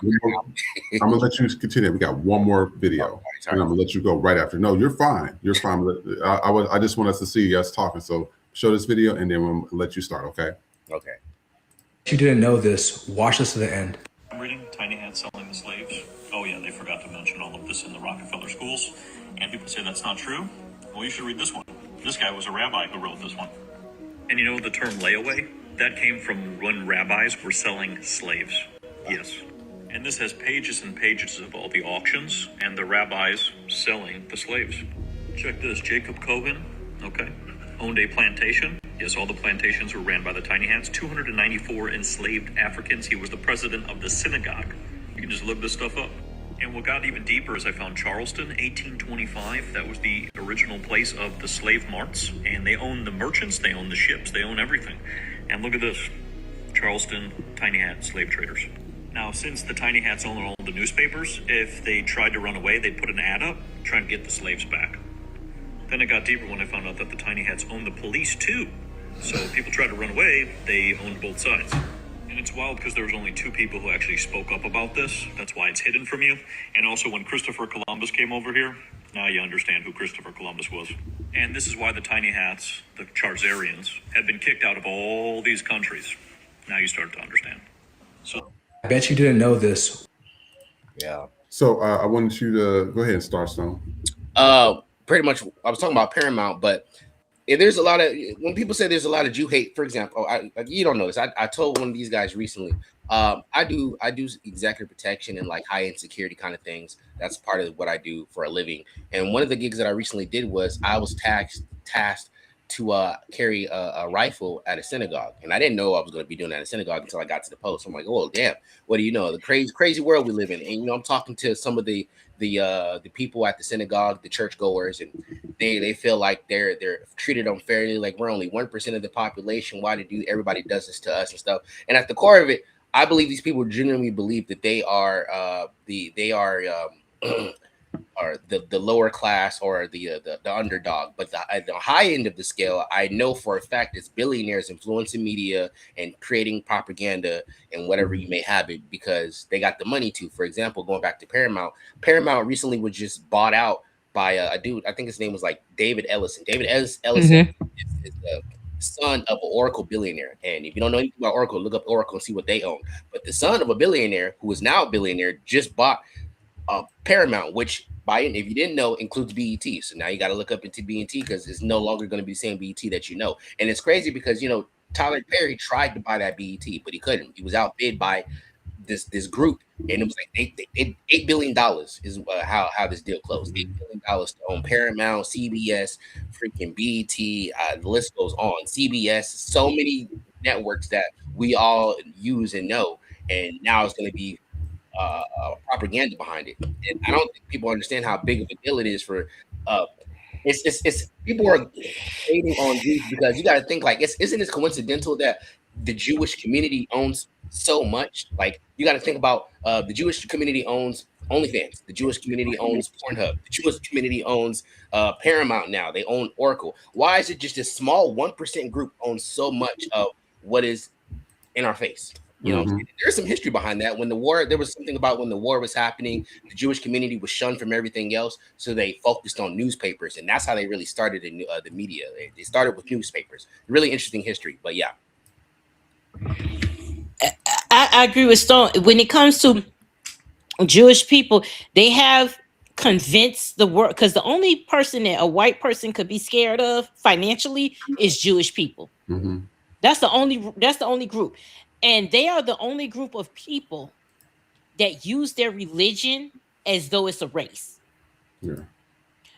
I'm gonna let you continue. We got one more video, and I'm gonna let you go right after. No, you're fine. You're fine. I just want us to see us talking. So show this video, and then we'll let you start. Okay. Okay. If you didn't know this, watch this to the end. I'm reading Tiny Hats Selling the Slaves. Oh yeah, they forgot to mention all of this in the Rockefeller schools. And people say that's not true. Well, you should read this one. This guy was a rabbi who wrote this one. And you know the term layaway? That came from when rabbis were selling slaves. Yes. And this has pages and pages of all the auctions and the rabbis selling the slaves. Check this, Jacob Cohen, okay, owned a plantation. Yes, all the plantations were ran by the Tiny Hats. 294 enslaved Africans. He was the president of the synagogue. You can just look this stuff up. And what got even deeper is I found Charleston, 1825. That was the original place of the slave marts. And they owned the merchants, they owned the ships, they owned everything. And look at this, Charleston Tiny Hat slave traders. Now, since the Tiny Hats owned all the newspapers, if they tried to run away, they'd put an ad up trying to get the slaves back. Then it got deeper when I found out that the Tiny Hats owned the police too. So if people tried to run away, they owned both sides. And it's wild because there was only two people who actually spoke up about this. That's why it's hidden from you. And also when Christopher Columbus came over here, now you understand who Christopher Columbus was. And this is why the Tiny Hats, the Charzarians, had been kicked out of all these countries. Now you start to understand. So I bet you didn't know this. Yeah. So I wanted you to go ahead and start, Stone. Pretty much, I was talking about Paramount, but there's a lot of, when people say there's a lot of Jew hate, for example, you don't know this. I told one of these guys recently, I do executive protection and like high-end security kind of things. That's part of what I do for a living. And one of the gigs that I recently did was I was tasked to carry a rifle at a synagogue, and I didn't know I was going to be doing that at a synagogue until I got to the post. I'm like, oh damn, what do you know? The crazy world we live in. And I'm talking to some of the people at the synagogue, the churchgoers, and they feel like they're treated unfairly. Like we're only 1% of the population. Why everybody does this to us and stuff? And at the core of it, I believe these people genuinely believe that they are or the lower class or the underdog. But at the high end of the scale, I know for a fact it's billionaires influencing media and creating propaganda and whatever you may have it because they got the money to. For example, going back to Paramount recently was just bought out by a dude. I think his name was like David Ellison. David Ellison is the son of an Oracle billionaire. And if you don't know anything about Oracle, look up Oracle and see what they own. But the son of a billionaire who is now a billionaire just bought Paramount, which if you didn't know, includes BET. So now you got to look up into BET because it's no longer going to be the same BET that you know. And it's crazy because Tyler Perry tried to buy that BET, but he couldn't. He was outbid by this group, and it was like $8 billion is how this deal closed. $8 billion to own Paramount, CBS, freaking BET. The list goes on. CBS, so many networks that we all use and know, and now it's going to be propaganda behind it. And I don't think people understand how big of a deal it is for. It's people are hating on Jews because you got to think like isn't it coincidental that the Jewish community owns so much? Like you got to think about the Jewish community owns OnlyFans, the Jewish community owns Pornhub, the Jewish community owns Paramount now. They own Oracle. Why is it just a small 1% group owns so much of what is in our face? You know, there's some history behind that. When the war, there was something about when the war was happening, the Jewish community was shunned from everything else, so they focused on newspapers, and that's how they really started the media. They started with newspapers. Really interesting history, but yeah. I agree with Stone. When it comes to Jewish people, they have convinced the world, because the only person that a white person could be scared of financially is Jewish people. That's the only group. And they are the only group of people that use their religion as though it's a race. Yeah.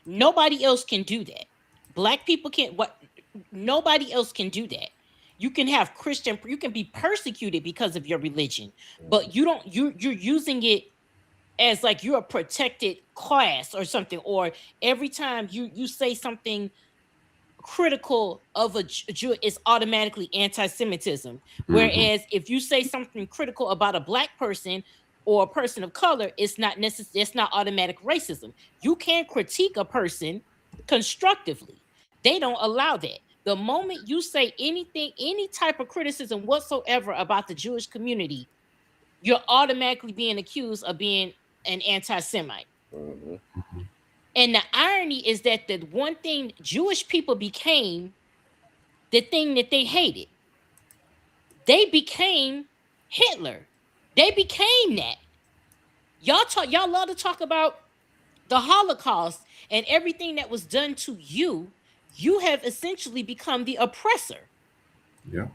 Nobody else can do that. Black people can't. Nobody else can do that. You can have Christian. You can be persecuted because of your religion, but you don't. You're using it as like you're a protected class or something. Or every time you say something critical of a Jew, it's automatically anti-Semitism. Whereas if you say something critical about a black person or a person of color, it's not necessary. It's not automatic racism. You can critique a person constructively. They don't allow that. The moment you say anything, any type of criticism whatsoever about the Jewish community, you're automatically being accused of being an anti-Semite. And the irony is that the one thing Jewish people became, the thing that they hated, they became Hitler. They became that. Y'all love to talk about the Holocaust and everything that was done to you. You have essentially become the oppressor. Yeah.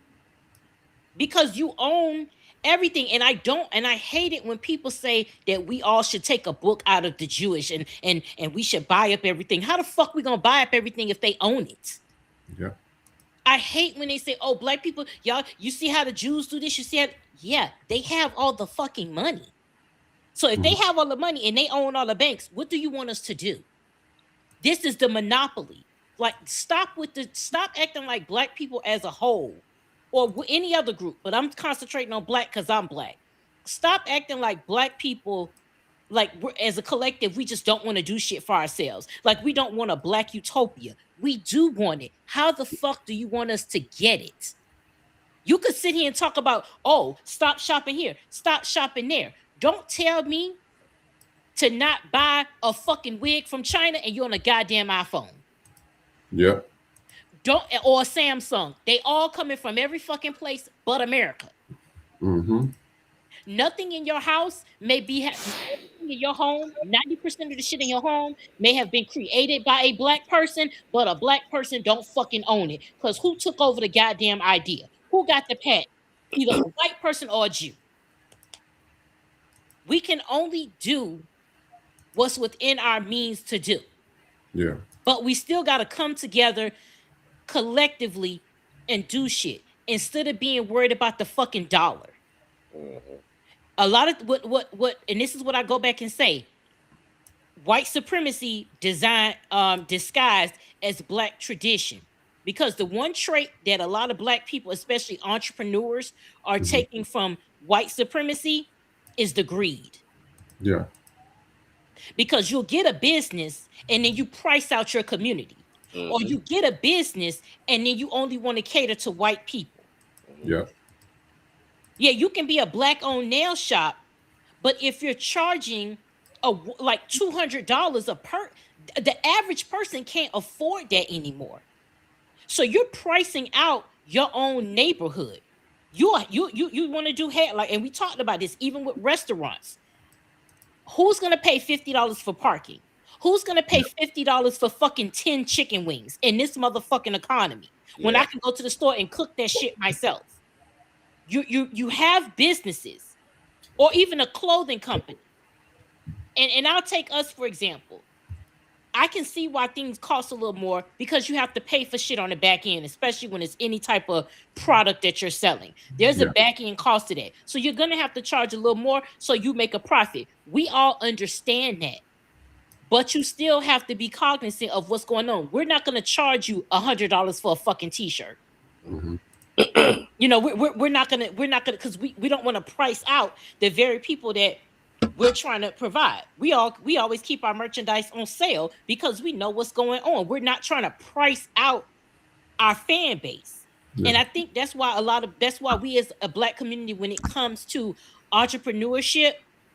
Because you own everything. And I hate it when people say that we all should take a book out of the Jewish and we should buy up everything. How the fuck we gonna buy up everything if they own it? Yeah. I hate when they say, oh, black people, y'all, you see how the Jews do this? You see how, yeah, they have all the fucking money. So if they have all the money and they own all the banks, what do you want us to do? This is the monopoly. Like, stop acting like black people as a whole or any other group, but I'm concentrating on black because I'm black. Stop acting like black people, like we're, as a collective, we just don't want to do shit for ourselves. Like we don't want a black utopia. We do want it. How the fuck do you want us to get it? You could sit here and talk about, oh, stop shopping here, stop shopping there. Don't tell me to not buy a fucking wig from China and you're on a goddamn iPhone. Yeah. Don't, or Samsung. They all coming from every fucking place but America. Nothing in your house may be in your home. 90% of the shit in your home may have been created by a black person, but a black person don't fucking own it. Because who took over the goddamn idea? Who got the patent? Either a white person or a Jew. We can only do what's within our means to do. Yeah. But we still got to come together collectively and do shit instead of being worried about the fucking dollar. A lot of what, and this is what I go back and say: white supremacy disguised as black tradition. Because the one trait that a lot of black people, especially entrepreneurs, are taking from white supremacy is the greed. Yeah. Because you'll get a business and then you price out your community. Or you get a business and then you only want to cater to white people. Yeah. Yeah, you can be a black-owned nail shop, but if you're charging like $200 the average person can't afford that anymore. So you're pricing out your own neighborhood. You want to do hair, like, and we talked about this even with restaurants. Who's gonna pay $50 for parking? Who's gonna pay $50 for fucking 10 chicken wings in this motherfucking economy when I can go to the store and cook that shit myself? You have businesses or even a clothing company. And I'll take us for example. I can see why things cost a little more because you have to pay for shit on the back end, especially when it's any type of product that you're selling. There's a back end cost to that. So you're going to have to charge a little more so you make a profit. We all understand that. But you still have to be cognizant of what's going on. We're not going to charge you $100 for a fucking t-shirt. You know, we're not gonna because we don't want to price out the very people that we're trying to provide. We always keep our merchandise on sale because we know what's going on. We're not trying to price out our fan base. And I think that's why we as a Black community, when it comes to entrepreneurship,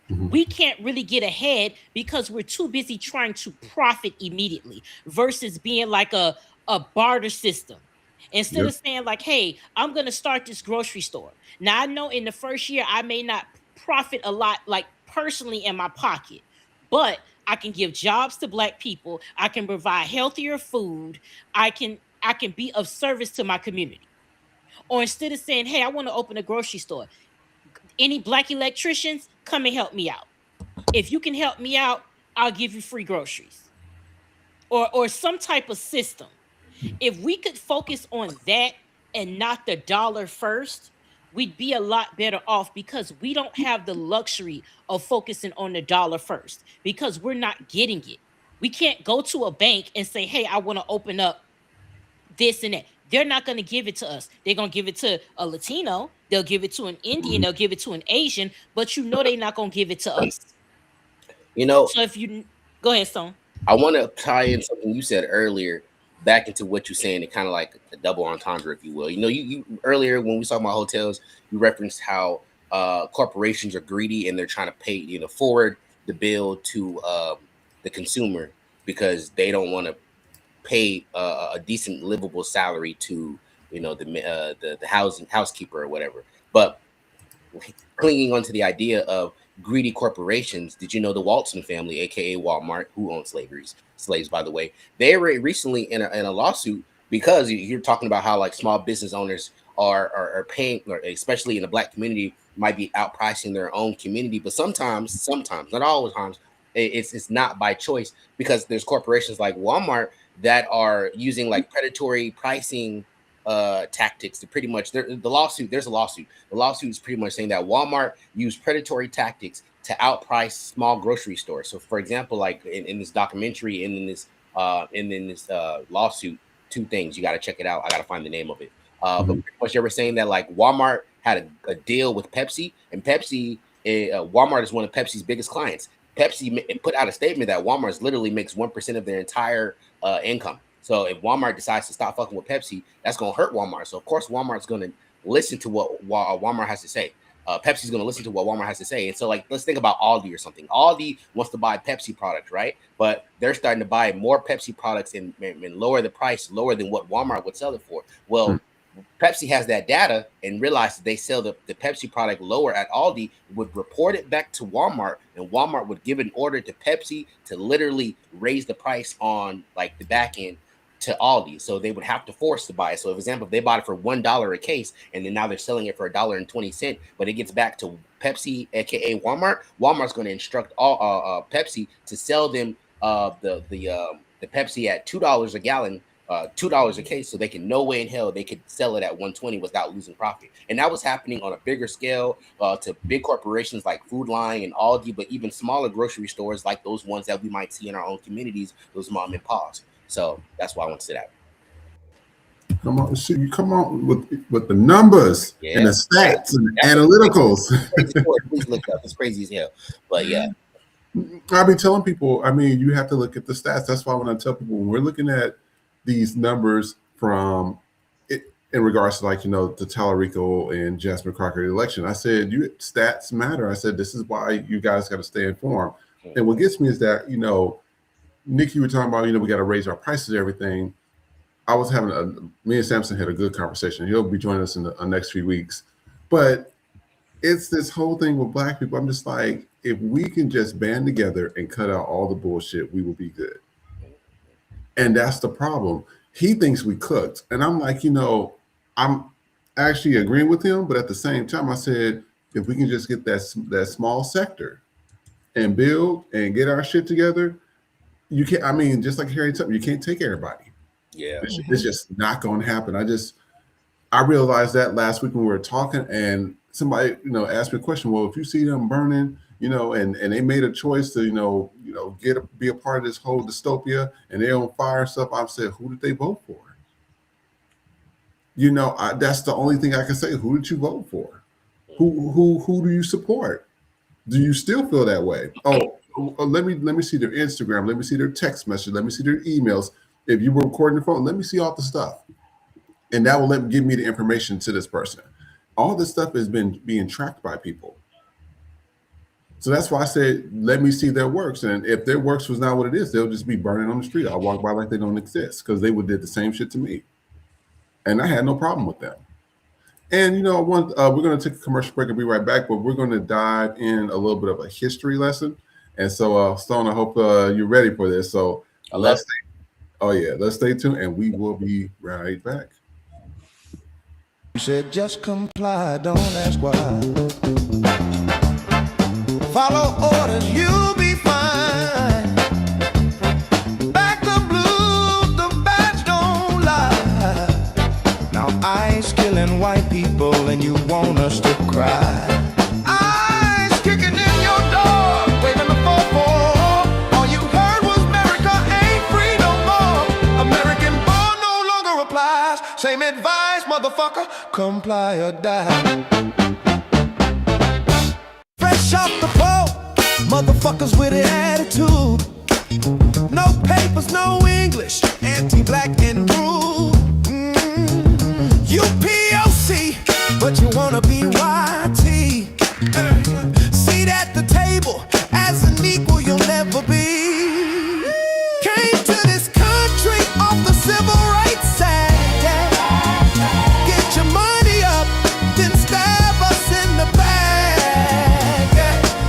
we can't really get ahead because we're too busy trying to profit immediately versus being like a barter system. Instead of saying like, hey, I'm going to start this grocery store. Now I know in the first year I may not profit a lot like personally in my pocket, but I can give jobs to Black people. I can provide healthier food. I can be of service to my community. Or instead of saying, hey, I want to open a grocery store, any Black electricians, come and help me out. If you can help me out, I'll give you free groceries. Or some type of system. If we could focus on that and not the dollar first, we'd be a lot better off because we don't have the luxury of focusing on the dollar first because we're not getting it. We can't go to a bank and say, hey, I want to open up this and that. They're not going to give it to us. They're going to give it to a Latino. They'll give it to an Indian. They'll give it to an Asian, but you know they're not going to give it to us. You know, so if you go ahead, Stone. I want to tie in something you said earlier back into what you're saying, and kind of like a double entendre, if you will. You know, you earlier when we saw about hotels, you referenced how corporations are greedy and they're trying to pay, forward the bill to the consumer because they don't want to pay a decent livable salary to the housekeeper or whatever. But clinging onto the idea of greedy corporations, did you know the Walton family, aka Walmart, who owns slaves by the way, they were recently in a lawsuit because you're talking about how like small business owners are paying, or especially in the Black community, might be outpricing their own community. But sometimes, not all the times, it's not by choice because there's corporations like Walmart that are using like predatory pricing tactics to pretty much there's a lawsuit is pretty much saying that Walmart used predatory tactics to outprice small grocery stores. So for example, like in this documentary and in this lawsuit, two things, you got to check it out. I got to find the name of it. But pretty much they were saying that like Walmart had a deal with Pepsi, and Pepsi, Walmart is one of Pepsi's biggest clients. Pepsi put out a statement that Walmart literally makes 1% of their entire income. So if Walmart decides to stop fucking with Pepsi, that's going to hurt Walmart. So of course Walmart's going to listen to what Walmart has to say. Pepsi's going to listen to what Walmart has to say. And so like, let's think about Aldi or something. Aldi wants to buy Pepsi products, right? But they're starting to buy more Pepsi products and lower the price, lower than what Walmart would sell it for. Well, Pepsi has that data and realized that they sell the Pepsi product lower at Aldi, would report it back to Walmart, and Walmart would give an order to Pepsi to literally raise the price on like the back end to Aldi. So they would have to force to buy it. So for example, if they bought it for $1 a case and then now they're selling it for $1.20, but it gets back to Pepsi, aka Walmart's going to instruct all Pepsi to sell them the Pepsi at $2 a gallon, $2 a case, so they can, no way in hell they could sell it at $1.20 without losing profit. And that was happening on a bigger scale to big corporations like Food Line and Aldi, but even smaller grocery stores like those ones that we might see in our own communities, those mom and pops. So that's why I want to say that. Come on, you come on with the numbers and the stats and analyticals. Please look up. It's crazy as hell. But yeah. I'll be telling people, I mean, you have to look at the stats. That's why when I tell people, when we're looking at these numbers from it in regards to like, the Tallarico and Jasmine Crockett election, I said, stats matter. I said, this is why you guys got to stay informed. And what gets me is that, Nick, you were talking about, we got to raise our prices and everything. I was me and Samson had a good conversation. He'll be joining us in the next few weeks. But it's this whole thing with Black people. I'm just like, if we can just band together and cut out all the bullshit, we will be good. And that's the problem. He thinks we cooked. And I'm like, I'm actually agreeing with him. But at the same time, I said, if we can just get that small sector and build and get our shit together, you can't. I mean, just like Harry said, you can't take everybody. Yeah, it's just not going to happen. I realized that last week when we were talking, and somebody asked me a question. Well, if you see them burning, and they made a choice to be a part of this whole dystopia, and they're on fire and stuff, I've said, who did they vote for? That's the only thing I can say. Who did you vote for? Who do you support? Do you still feel that way? Oh, let me see their Instagram. Let me see their text message. Let me see their emails. If you were recording the phone, let me see all the stuff, and that will give me the information to this person. All this stuff has been being tracked by people. So that's why I said, let me see their works. And if their works was not what it is, they'll just be burning on the street. I'll walk by like they don't exist, because they would did the same shit to me. And I had no problem with them. And we're going to take a commercial break and be right back, but we're going to dive in a little bit of a history lesson. And so, Stone, I hope you're ready for this. So let's stay tuned, and we will be right back. You said just comply, don't ask why. Follow orders, you'll be fine. Back the blues, the bats don't lie. Now ice killing white people and you want us to cry. Ice kicking in your door, waving the 4-4. All you heard was America ain't free no more. American born no longer applies. Same advice, motherfucker, comply or die. Fresh off the boat, motherfuckers with an attitude. No papers, no English, anti-black and rude. You POC, but you wanna be YT. Seat at the table, as an equal you'll never be. Came to this country off the civil rights side. Get your money up, then stab us in the back.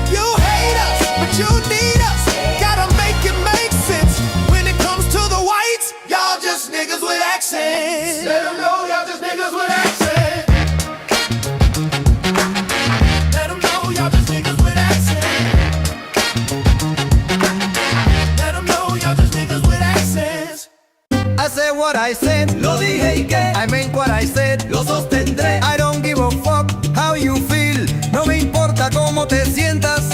You hate us, but you need us. Gotta make it make sense. When it comes to the whites, y'all just niggas with accents. Let them know y'all just niggas with accents. Let them know y'all just niggas with accents. Let them know y'all just niggas with accents. I said what I said, lo dije y que I meant what I said, lo sostendré. I don't give a fuck how you feel, no me importa cómo te sientas.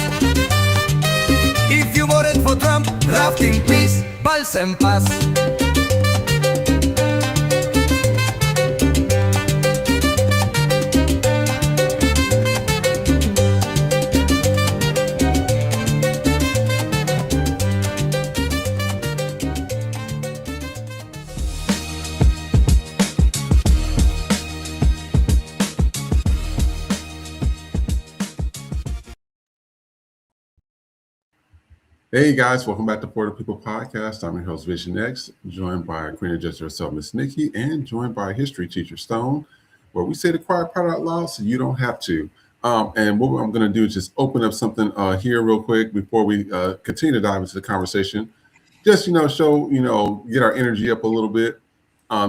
If you voted for Trump, rest in peace, paz en paz. Hey guys, welcome back to For the People Podcast. I'm your host, Vision X, joined by Queen of Justice herself, Miss Nikki, and joined by history teacher Stone, where we say the quiet part out loud so you don't have to. And what I'm going to do is just open up something here real quick before we continue to dive into the conversation. Just, show, get our energy up a little bit.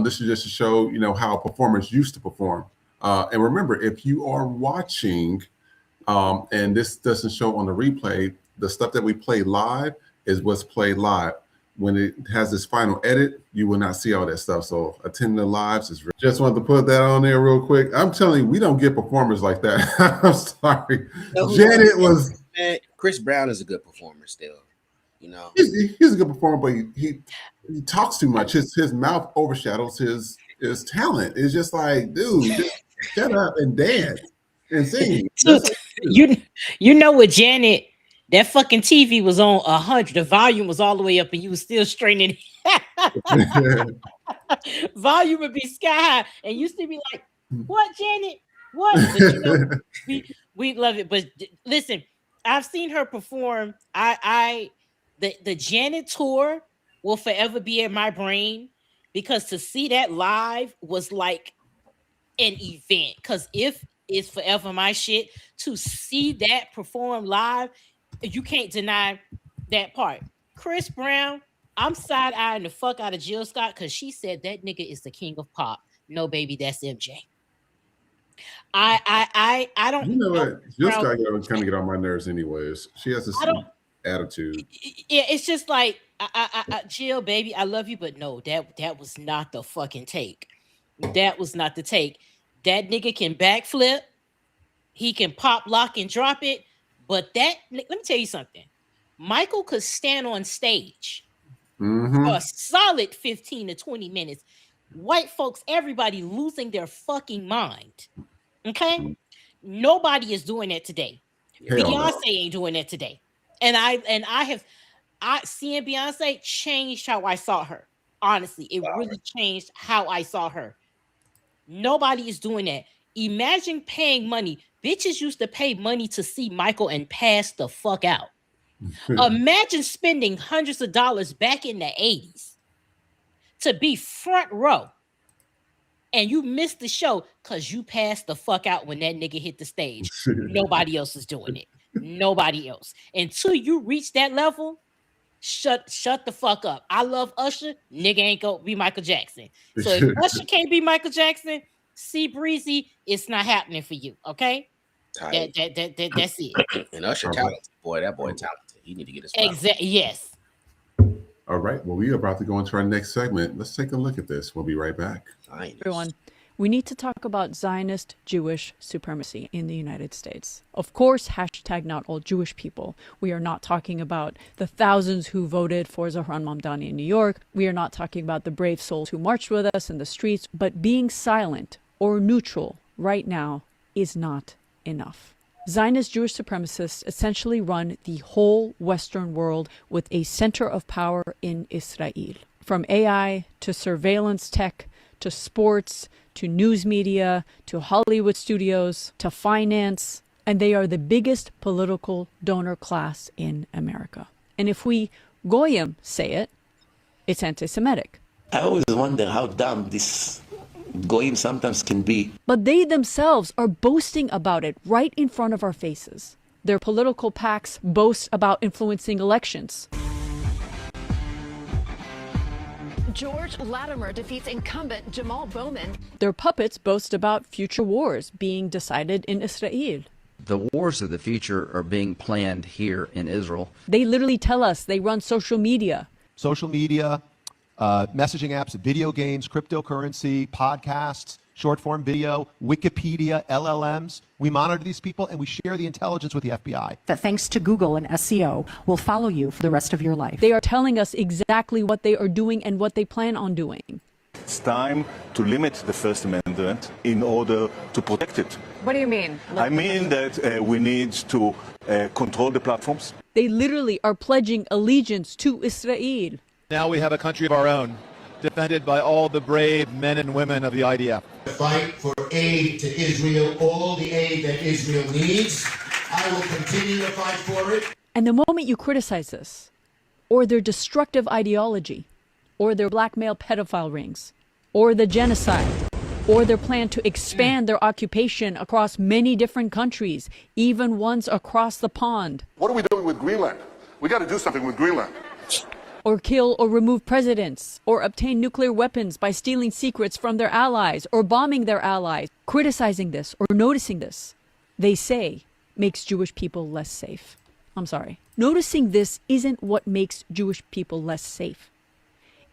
This is just to show, how performers used to perform. And remember, if you are watching, and this doesn't show on the replay, the stuff that we play live is what's played live. When it has this final edit, you will not see all that stuff. So attending the lives is just wanted to put that on there real quick. I'm telling you, we don't get performers like that. I'm sorry. Janet was. Chris Brown is a good performer still. He's a good performer, but he talks too much. His mouth overshadows his talent. It's just like, dude, just shut up and dance and sing. You know what, Janet? That fucking TV was on 100. The volume was all the way up, and you was still straightening. Volume would be sky high, and you still be like, "What, Janet? What?" But, we love it. But listen, I've seen her perform. The Janet tour will forever be in my brain, because to see that live was like an event. Because if it's forever my shit, to see that perform live, you can't deny that part. Chris Brown, I'm side-eyeing the fuck out of Jill Scott because she said that nigga is the king of pop. No, baby, that's MJ. I don't. You know what? Jill Scott kind of get on my nerves, anyways. She has this. attitude. Yeah, it's just like, Jill, baby, I love you, but no, that was not the fucking take. That was not the take. That nigga can backflip. He can pop, lock, and drop it. But let me tell you something. Michael could stand on stage for a solid 15 to 20 minutes. White folks, everybody losing their fucking mind. Okay? Nobody is doing that today. Hell no. Beyonce ain't doing that today. And seeing Beyonce changed how I saw her. Honestly, it really changed how I saw her. Nobody is doing that. Imagine paying money. Bitches used to pay money to see Michael and pass the fuck out. Imagine spending hundreds of dollars back in the 80s to be front row and you missed the show because you passed the fuck out when that nigga hit the stage. Nobody else is doing it. Nobody else. Until you reach that level, shut the fuck up. I love Usher. Nigga ain't gonna be Michael Jackson. So if Usher can't be Michael Jackson, see Breezy, it's not happening for you. Okay? That's it. And Usher talented. Boy, that boy talented. He need to get his flowers. Exactly. Yes. All right. Well, we are about to go into our next segment. Let's take a look at this. We'll be right back. Everyone, we need to talk about Zionist Jewish supremacy in the United States. Of course, hashtag not all Jewish people. We are not talking about the thousands who voted for Zohran Mamdani in New York. We are not talking about the brave souls who marched with us in the streets. But being silent or neutral right now is not enough. Zionist Jewish supremacists essentially run the whole Western world with a center of power in Israel. From AI to surveillance tech to sports to news media to Hollywood studios to finance, and they are the biggest political donor class in America. And if we Goyim say it, it's anti-Semitic. I always wonder how dumb this Goyim sometimes can be. But they themselves are boasting about it right in front of our faces. Their political PACs boast about influencing elections. George Latimer defeats incumbent Jamal Bowman. Their puppets boast about future wars being decided in Israel. The wars of the future are being planned here in Israel. They literally tell us they run social media. Social media, messaging apps, video games, cryptocurrency, podcasts, short-form video, Wikipedia, LLMs. We monitor these people and we share the intelligence with the FBI. That thanks to Google and SEO will follow you for the rest of your life. They are telling us exactly what they are doing and what they plan on doing. It's time to limit the First Amendment in order to protect it. What do you mean? I mean that we need to control the platforms. They literally are pledging allegiance to Israel. Now we have a country of our own, defended by all the brave men and women of the IDF. Fight for aid to Israel, all the aid that Israel needs. I will continue to fight for it. And the moment you criticize this, or their destructive ideology, or their blackmail pedophile rings, or the genocide, or their plan to expand their occupation across many different countries, even ones across the pond. What are we doing with Greenland? We got to do something with Greenland. Or kill or remove presidents, or obtain nuclear weapons by stealing secrets from their allies, or bombing their allies. Criticizing this or noticing this, they say, makes Jewish people less safe. I'm sorry. Noticing this isn't what makes Jewish people less safe.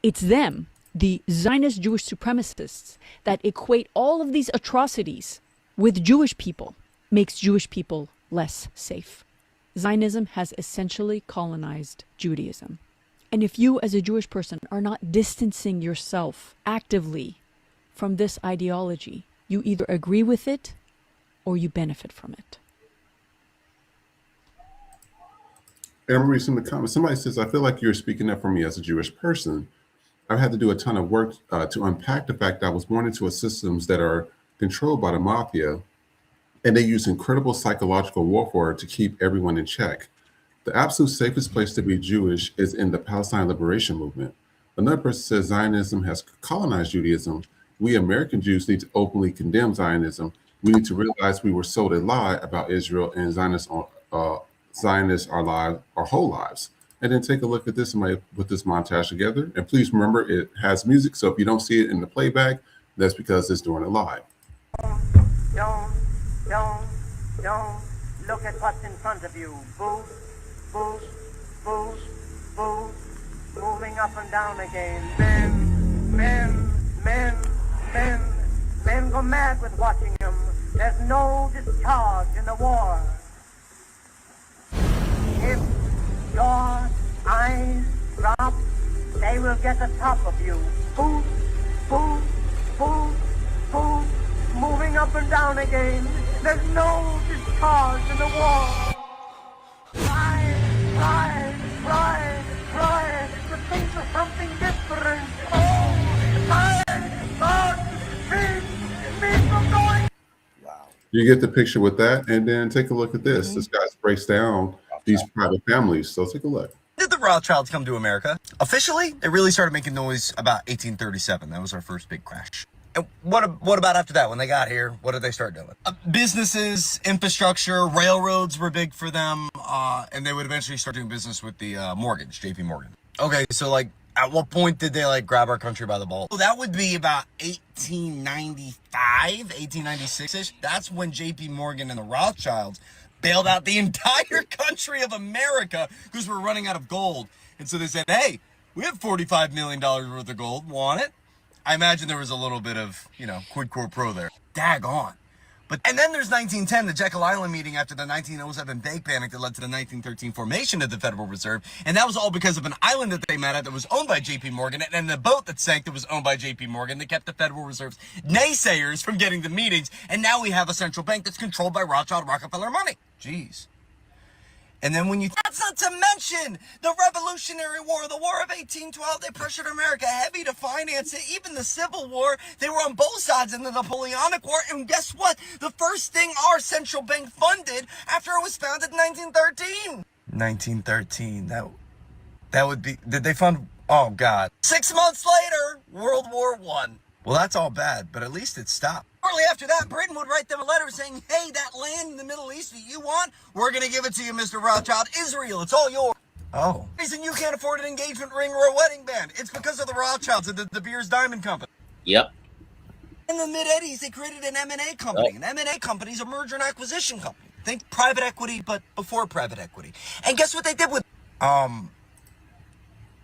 It's them, the Zionist Jewish supremacists, that equate all of these atrocities with Jewish people, makes Jewish people less safe. Zionism has essentially colonized Judaism. And if you as a Jewish person are not distancing yourself actively from this ideology, you either agree with it or you benefit from it. And I'm reading some of the comments. Somebody says, I feel like you're speaking up for me as a Jewish person. I've had to do a ton of work to unpack the fact that I was born into a systems that are controlled by the mafia, and they use incredible psychological warfare to keep everyone in check. The absolute safest place to be Jewish is in the Palestine Liberation Movement. Another person says Zionism has colonized Judaism. We American Jews need to openly condemn Zionism. We need to realize we were sold a lie about Israel and Zionists our whole lives. And then take a look at this and might put this montage together. And please remember, it has music. So if you don't see it in the playback, that's because it's doing it live. Don't look at what's in front of you. Boost, boost, food, food, moving up and down again. Men go mad with watching them. There's no discharge in the war. If your eyes drop, they will get the top of you. Food, food, food, food, moving up and down again. There's no discharge in the war. Try to think of something different. Oh, my God, keep from going. You get the picture with that, and then take a look at this. This guy breaks down these private families. So take a look. Did the Rothschilds come to America? Officially, they really started making noise about 1837. That was our first big crash. And what about after that? When they got here, what did they start doing? Businesses, infrastructure, railroads were big for them, and they would eventually start doing business with the mortgage, JP Morgan. Okay, so like, at what point did they like grab our country by the balls? Well, that would be about 1895, 1896-ish. That's when JP Morgan and the Rothschilds bailed out the entire country of America because we're running out of gold. And so they said, hey, we have $45 million worth of gold. Want it? I imagine there was a little bit of, quid pro quo there. Daggone. And then there's 1910, the Jekyll Island meeting after the 1907 bank panic that led to the 1913 formation of the Federal Reserve. And that was all because of an island that they met at that was owned by JP Morgan, and the boat that sank that was owned by JP Morgan that kept the Federal Reserve's naysayers from getting the meetings. And now we have a central bank that's controlled by Rothschild Rockefeller money. Jeez. And then that's not to mention the Revolutionary War, the War of 1812. They pressured America heavy to finance it. Even the Civil War, they were on both sides in the Napoleonic War. And guess what? The first thing our central bank funded after it was founded in 1913. 1913. That would be. Did they fund? Oh God. 6 months later, World War I. Well, that's all bad, but at least it stopped. Shortly after that, Britain would write them a letter saying, hey, that land in the Middle East that you want, we're going to give it to you, Mr. Rothschild. Israel, it's all yours. Oh. The reason you can't afford an engagement ring or a wedding band, it's because of the Rothschilds and the De Beers Diamond Company. Yep. In the mid-80s, they created an M&A company. An M&A company is a merger and acquisition company. Think private equity, but before private equity. And guess what they did with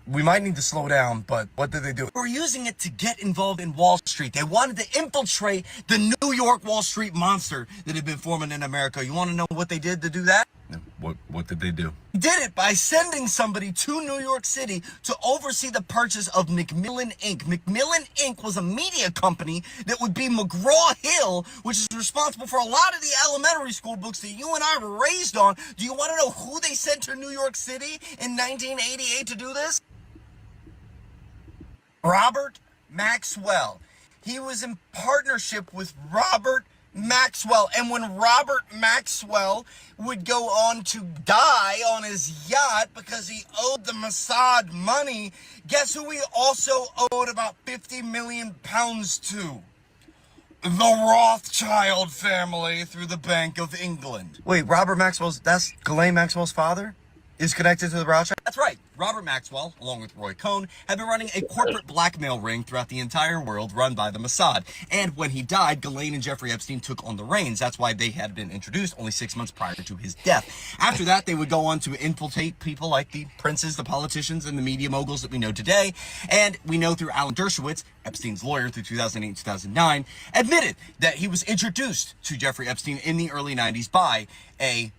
we might need to slow down, but what did they do? They were using it to get involved in Wall Street. They wanted to infiltrate the New York Wall Street monster that had been forming in America. You want to know what they did to do that? What did they do? They did it by sending somebody to New York City to oversee the purchase of Macmillan Inc. Macmillan Inc. was a media company that would be McGraw-Hill, which is responsible for a lot of the elementary school books that you and I were raised on. Do you want to know who they sent to New York City in 1988 to do this? Robert Maxwell. He was in partnership with Robert Maxwell. And when Robert Maxwell would go on to die on his yacht because he owed the Mossad money, guess who he also owed about 50 million pounds to? The Rothschild family through the Bank of England. Wait, that's Ghislaine Maxwell's father? Is connected to the Rothschild? That's right. Robert Maxwell, along with Roy Cohn, had been running a corporate blackmail ring throughout the entire world run by the Mossad. And when he died, Ghislaine and Jeffrey Epstein took on the reins. That's why they had been introduced only 6 months prior to his death. After that, they would go on to infiltrate people like the princes, the politicians, and the media moguls that we know today. And we know through Alan Dershowitz, Epstein's lawyer through 2008, 2009, admitted that he was introduced to Jeffrey Epstein in the early 90s by a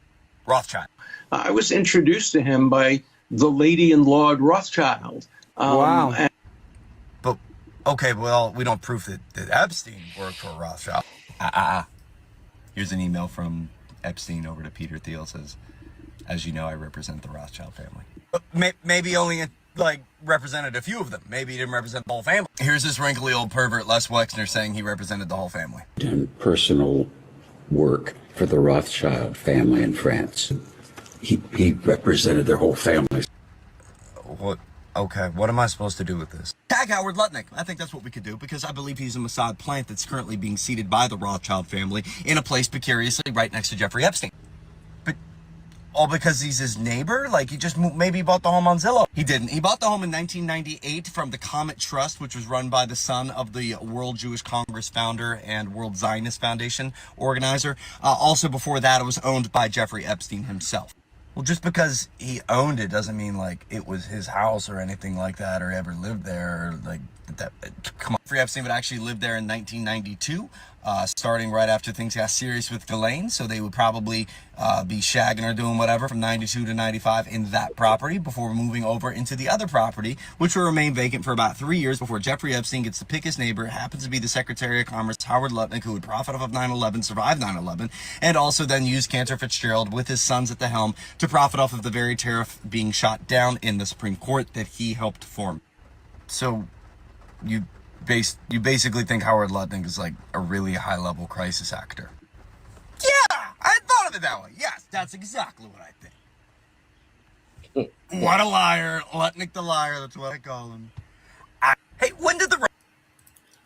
Rothschild. I was introduced to him by the lady and Lord Rothschild. Wow. But, okay, well, we don't prove that Epstein worked for Rothschild. Here's an email from Epstein over to Peter Thiel. Says, as you know, I represent the Rothschild family. Maybe only, represented a few of them. Maybe he didn't represent the whole family. Here's this wrinkly old pervert, Les Wexner, saying he represented the whole family. Done personal work for the Rothschild family in France. He represented their whole family. What? Okay, what am I supposed to do with this? Tag Howard Lutnick. I think that's what we could do because I believe he's a Mossad plant that's currently being seeded by the Rothschild family in a place precariously right next to Jeffrey Epstein. But all because he's his neighbor? Like he just maybe bought the home on Zillow. He didn't. He bought the home in 1998 from the Comet Trust, which was run by the son of the World Jewish Congress founder and World Zionist Foundation organizer. Also before that, it was owned by Jeffrey Epstein himself. Well, just because he owned it doesn't mean like it was his house or anything like that, or ever lived there. Or, like that. Come on, Jeffrey Epstein would actually live there in 1992, starting right after things got serious with Ghislaine. So they would probably be shagging or doing whatever from 92 to 95 in that property before moving over into the other property, which will remain vacant for about 3 years before Jeffrey Epstein gets to pick his neighbor. It happens to be the Secretary of Commerce, Howard Lutnick, who would profit off of 9/11, survive 9/11, and also then use Cantor Fitzgerald with his sons at the helm to profit off of the very tariff being shot down in the Supreme Court that he helped form. So you basically think Howard Lutnick is like a really high-level crisis actor. Yeah, I thought of it that way. Yes, that's exactly what I think. What a liar. Lutnick the liar, that's what I call him. Hey, when did the...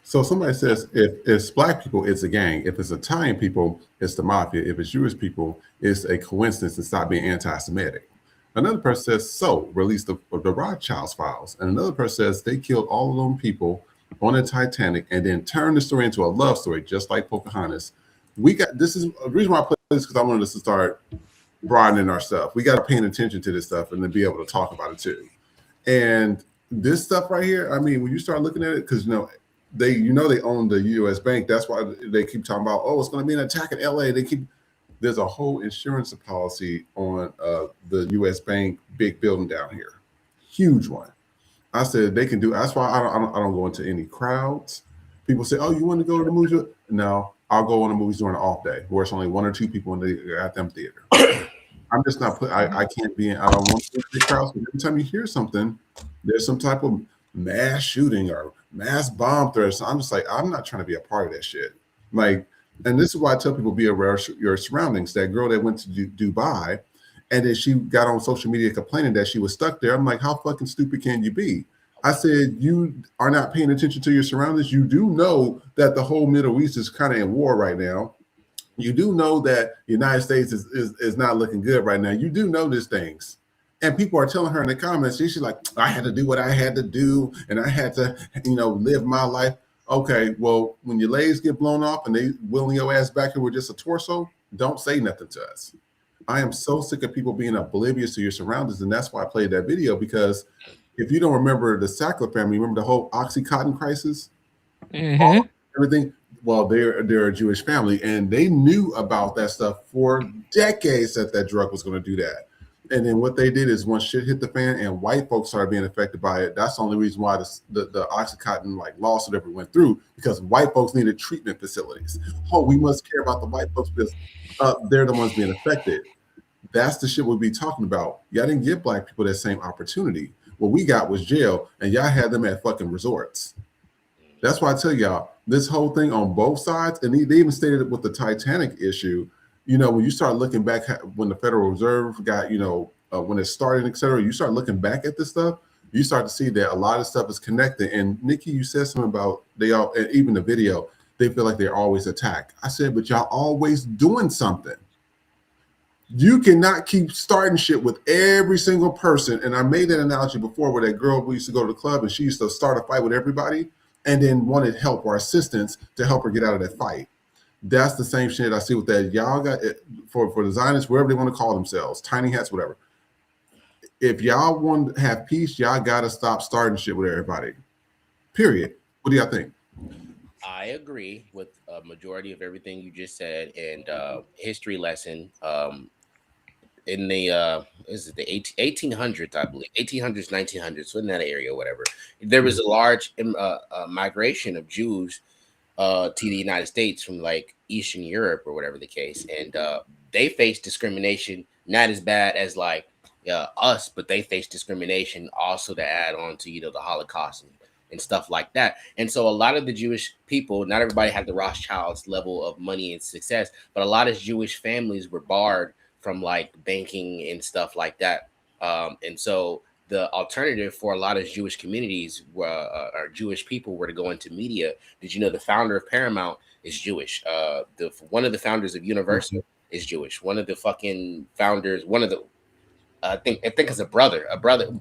So somebody says, if it's black people, it's a gang. If it's Italian people, it's the mafia. If it's Jewish people, it's a coincidence and stop being anti-Semitic. Another person says, so release the Rothschilds files. And another person says they killed all of them people on the Titanic and then turned the story into a love story, just like Pocahontas. This is the reason why I play this, because I wanted us to start broadening our stuff. We got to paying attention to this stuff and to be able to talk about it too. And this stuff right here, I mean, when you start looking at it, because they own the U.S. bank. That's why they keep talking about, oh, it's going to be an attack in L.A. There's a whole insurance policy on the U.S. bank big building down here, huge one. I said they can do. That's why I don't go into any crowds. People say, oh, you want to go to the movies? No, I'll go on the movies during an off day where it's only 1 or 2 people in the goddamn theater. I'm just not put. I can't be in. I don't want to be in big crowds. Every time you hear something, there's some type of mass shooting or mass bomb threat. So I'm just like, I'm not trying to be a part of that shit. Like, and this is why I tell people be aware of your surroundings. That girl that went to Dubai, and then she got on social media complaining that she was stuck there. I'm like, how fucking stupid can you be? I said, you are not paying attention to your surroundings. You do know that the whole Middle East is kind of in war right now. You do know that the United States is not looking good right now. You do know these things. And people are telling her in the comments, she's like, I had to do what I had to do, and I had to, live my life. Okay, well, when your legs get blown off and they wheeling your ass back here with just a torso, don't say nothing to us. I am so sick of people being oblivious to your surroundings, and that's why I played that video, because if you don't remember the Sackler family, remember the whole Oxycontin crisis? Mm-hmm. Everything. Well, they're a Jewish family, and they knew about that stuff for decades that drug was going to do that. And then what they did is once shit hit the fan and white folks started being affected by it, that's the only reason why the Oxycontin lawsuit ever went through, because white folks needed treatment facilities. Oh, we must care about the white folks because they're the ones being affected. That's the shit we'll be talking about. Y'all didn't give black people that same opportunity. What we got was jail, and y'all had them at fucking resorts. That's why I tell y'all, this whole thing on both sides, and they even stated it with the Titanic issue. When you start looking back, when the Federal Reserve got, when it started, et cetera, you start looking back at this stuff, you start to see that a lot of stuff is connected. And Nikki, you said something about and even the video, they feel like they're always attacked. I said, but y'all always doing something. You cannot keep starting shit with every single person. And I made that analogy before where that girl, we used to go to the club and she used to start a fight with everybody and then wanted help or assistance to help her get out of that fight. That's the same shit I see with that. Y'all got it for the Zionists, wherever they want to call themselves, tiny hats, whatever. If y'all want to have peace, y'all got to stop starting shit with everybody. Period. What do y'all think? I agree with a majority of everything you just said. And history lesson in the 1800s, I believe, 1800s, 1900s, so in that area, whatever. There was a large migration of Jews to the United States from Eastern Europe or whatever the case, and they faced discrimination not as bad as us, but they faced discrimination also to add on to the Holocaust and stuff like that. And so a lot of the Jewish people, not everybody had the Rothschilds level of money and success, but a lot of Jewish families were barred from banking and stuff like that. And so the alternative for a lot of Jewish communities or Jewish people were to go into media. Did you know the founder of Paramount is Jewish? One of the founders of Universal is Jewish. One of the fucking founders, I think it's a brother,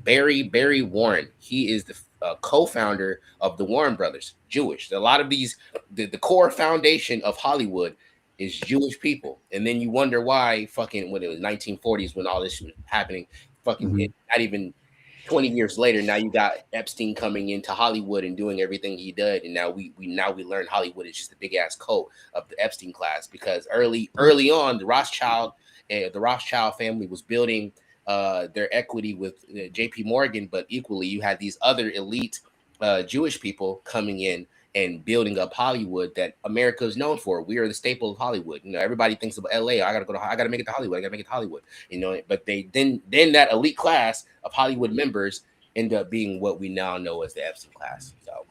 Barry Warren. He is the co-founder of the Warren Brothers, Jewish. A lot of these, the core foundation of Hollywood is Jewish people. And then you wonder why fucking when it was 1940s when all this was happening, fucking not even 20 years later, now you got Epstein coming into Hollywood and doing everything he did, and now we learn Hollywood is just a big ass cult of the Epstein class, because early on the Rothschild family was building their equity with J.P. Morgan, but equally you had these other elite Jewish people coming in and building up Hollywood that America is known for. We are the staple of Hollywood. You know, everybody thinks about LA. I gotta make it to Hollywood. I gotta make it to Hollywood. You know, but they then that elite class of Hollywood members end up being what we now know as the Epstein class. So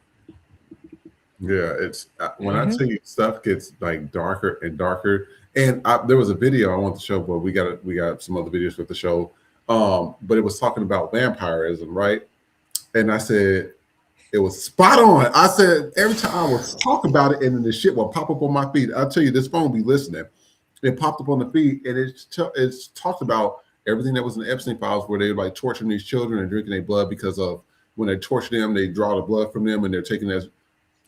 yeah, it's when I tell you stuff gets like darker and darker. And there was a video I want to show, but we got some other videos with the show. But it was talking about vampirism, right? And I said, it was spot on. I said every time I would talk about it, and then the shit will pop up on my feed. I'll tell you, this phone be listening. It popped up on the feed, and it's talked about everything that was in the Epstein files, where they were like torturing these children and drinking their blood, because of when they torture them, they draw the blood from them, and they're taking that.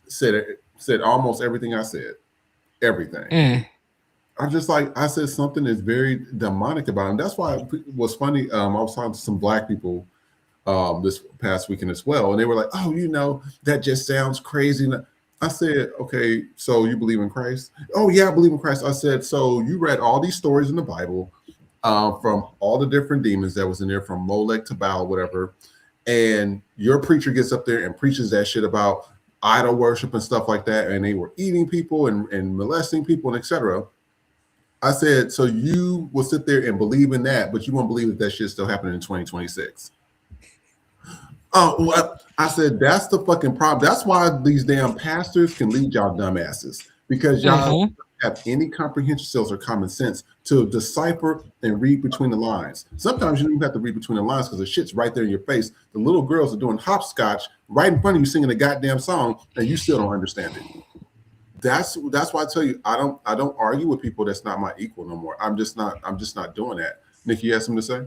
Said almost everything I said, everything. I'm just like, I said something that's very demonic about him. That's why it was funny. I was talking to some black people this past weekend as well, and they were like, oh, you know, that just sounds crazy. And I said, okay, so you believe in Christ? Oh yeah, I believe in Christ. I said, so you read all these stories in the Bible from all the different demons that was in there, from Molech to Baal, whatever, and your preacher gets up there and preaches that shit about idol worship and stuff like that, and they were eating people and molesting people and etc. I said, so you will sit there and believe in that, but you won't believe that shit's still happening in 2026. Oh, well, I said, that's the fucking problem. That's why these damn pastors can lead y'all dumbasses, because y'all don't have any comprehension skills or common sense to decipher and read between the lines. Sometimes you don't even have to read between the lines because the shit's right there in your face. The little girls are doing hopscotch right in front of you singing a goddamn song, and you still don't understand it. That's why I tell you, I don't argue with people that's not my equal no more. I'm just not doing that. Nikki, you have something to say?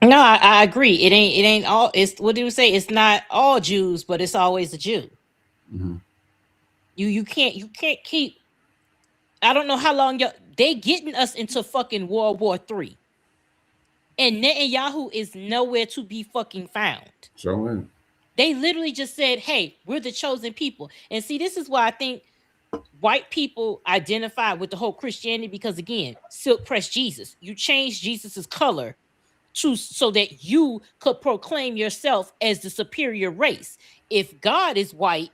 No, I agree. It ain't all. It's what do we say? It's not all Jews, but it's always a Jew. You can't keep. I don't know how long they getting us into fucking World War III, and Netanyahu is nowhere to be fucking found. So they literally just said, "Hey, we're the chosen people." And see, this is why I think white people identify with the whole Christianity, because again, silk pressed Jesus. You change Jesus's color so that you could proclaim yourself as the superior race. If God is white,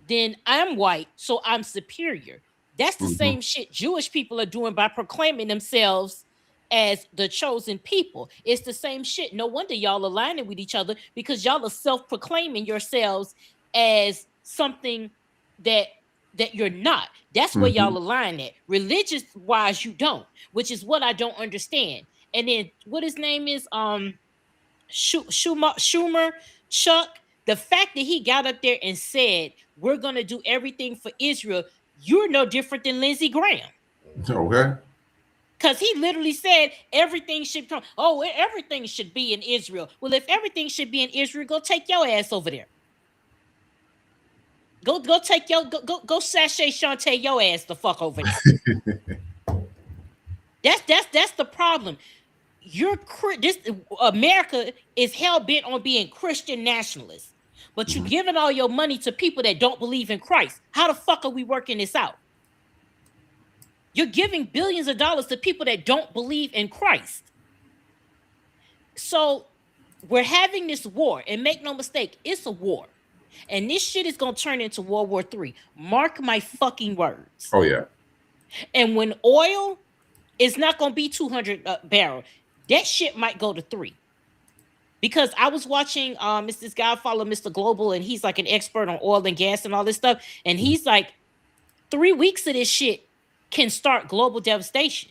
then I'm white, so I'm superior. That's the same shit Jewish people are doing by proclaiming themselves as the chosen people. It's the same shit. No wonder y'all aligning with each other, because y'all are self-proclaiming yourselves as something that you're not. That's where y'all align at. Religious wise, you don't, which is what I don't understand. And then what his name is, Schumer, Chuck, the fact that he got up there and said, we're going to do everything for Israel, you're no different than Lindsey Graham. Okay. Because he literally said everything should come. Oh, everything should be in Israel. Well, if everything should be in Israel, go take your ass over there. Go take your go sashay Shantae your ass the fuck over there. That's the problem. America is hell bent on being Christian nationalists, but you're giving all your money to people that don't believe in Christ. How the fuck are we working this out? You're giving billions of dollars to people that don't believe in Christ. So we're having this war, and make no mistake, it's a war. And this shit is going to turn into World War III. Mark my fucking words. Oh, yeah. And when oil is not going to be 200 barrel, that shit might go to 3. Because I was watching this guy follow Mr. Global, and he's like an expert on oil and gas and all this stuff. And he's like, 3 weeks of this shit can start global devastation.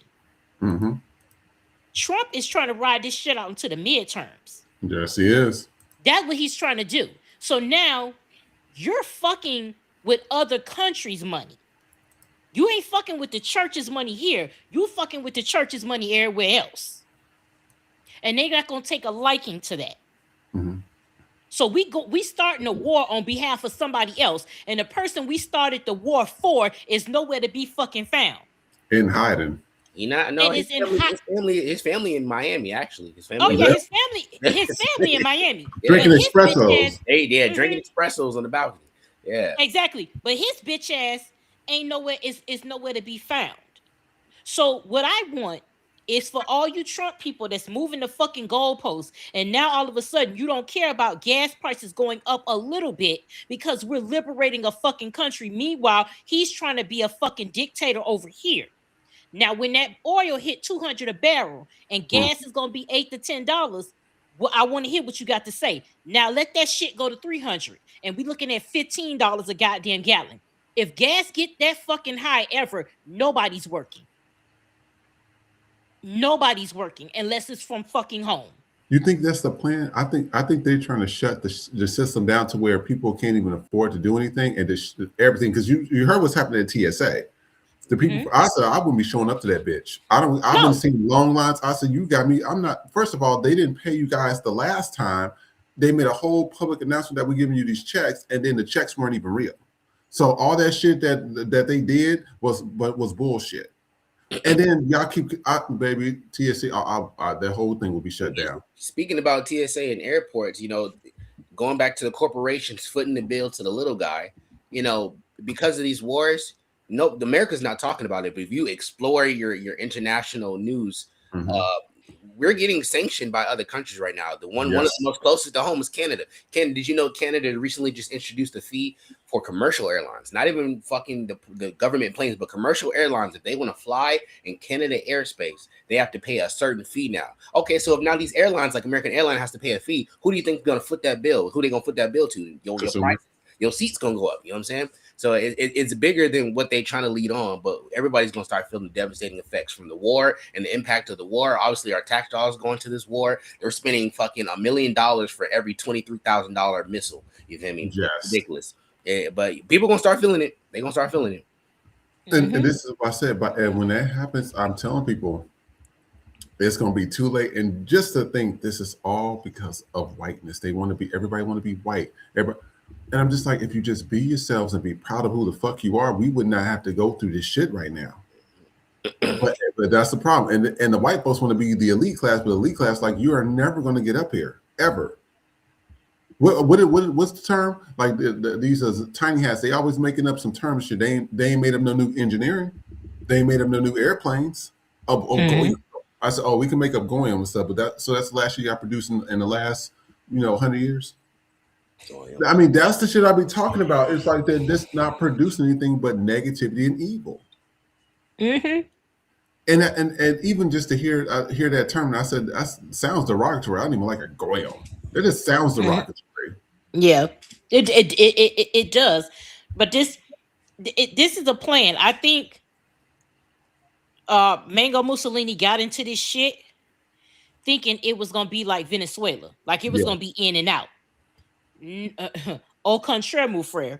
Trump is trying to ride this shit out into the midterms. Yes, he is. That's what he's trying to do. So now you're fucking with other countries' money. You ain't fucking with the church's money here. You fucking with the church's money everywhere else. And they're not going to take a liking to that. So we starting a war on behalf of somebody else, and the person we started the war for is nowhere to be fucking found. In hiding. You know, no, It is in hot. his family in Miami, actually. His Oh family. yeah, his family in Miami. Drinking But his bitch espressos. ass, Drinking espressos on the balcony. Yeah. exactly. But his bitch ass ain't nowhere is nowhere to be found. So what I want is for all you Trump people that's moving the fucking goalposts, and now all of a sudden you don't care about gas prices going up a little bit because we're liberating a fucking country. Meanwhile, he's trying to be a fucking dictator over here. Now, when that oil hit 200 a barrel and gas is gonna be $8 to $10, well, I want to hear what you got to say. Now let that shit go to 300, and we looking at $15 a goddamn gallon. If gas get that fucking high ever, nobody's working. Nobody's working unless it's from fucking home. You think that's the plan? I think they're trying to shut the system down to where people can't even afford to do anything and everything. Because you heard what's happening at TSA. The people, I said I wouldn't be showing up to that bitch. I've been seeing long lines. I said, you got me. I'm not. First of all, they didn't pay you guys the last time. They made a whole public announcement that we're giving you these checks, and then the checks weren't even real. So all that shit that they did was bullshit. And then y'all keep, baby, TSA, the whole thing will be shut down. Speaking about TSA and airports, going back to the corporations footing the bill to the little guy, because of these wars, America's not talking about it. But if you explore your international news, we're getting sanctioned by other countries right now. One of the most closest to home is Canada. Did you know Canada recently just introduced a fee for commercial airlines? Not even fucking the government planes, but commercial airlines. If they want to fly in Canada airspace, they have to pay a certain fee now. Okay, so if now these airlines like American Airlines has to pay a fee, who do you think is going to foot that bill? Who they going to foot that bill to? Your price, your seat's going to go up. You know what I'm saying? So it's bigger than what they're trying to lead on, but everybody's going to start feeling the devastating effects from the war and the impact of the war. Obviously, our tax dollars going to this war. They're spending fucking $1 million for every $23,000 missile. You feel me? Yes. Ridiculous. But people going to start feeling it. They're going to start feeling it. And this is what I said, but when that happens, I'm telling people, it's going to be too late. And just to think this is all because of whiteness. Everybody want to be white. And I'm just like, if you just be yourselves and be proud of who the fuck you are, we would not have to go through this shit right now. but that's the problem. And the white folks want to be the elite class, but the elite class, like, you are never going to get up here, ever. What's the term? Like these tiny hats, they always making up some terms. Shit, they ain't made up no new engineering. They ain't made up no new airplanes. Goyim. I said, we can make up Goyim and stuff, but that's the last year I produced in the last 100 years. I mean, that's the shit I be talking about. It's like they're just not producing anything but negativity and evil. And even just to hear that term, and I said that sounds derogatory. I don't even like a goyim. It just sounds derogatory. Yeah, it does. But this is a plan. I think Mango Mussolini got into this shit thinking it was gonna be like Venezuela, like it was gonna be in and out. Au contraire, mon frère.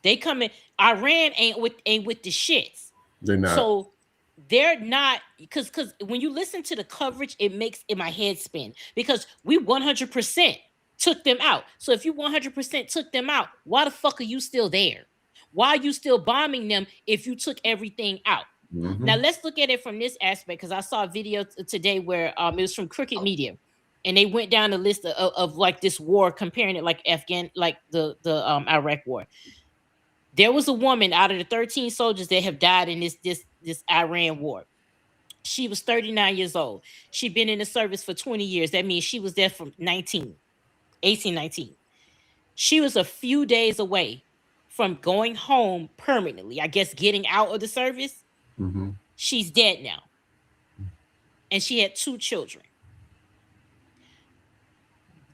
They coming. Iran ain't with the shits. They're not. So they're not, because when you listen to the coverage, it makes my head spin, because we 100% took them out. So if you 100% took them out, why the fuck are you still there? Why are you still bombing them if you took everything out? Now let's look at it from this aspect, because I saw a video today where it was from Crooked Media, and they went down the list of like this war, comparing it like the Iraq war. There was a woman out of the 13 soldiers that have died in this Iran war. She was 39 years old. She'd been in the service for 20 years. That means she was there from 18, 19. She was a few days away from going home permanently, I guess getting out of the service. She's dead now. And she had 2 children.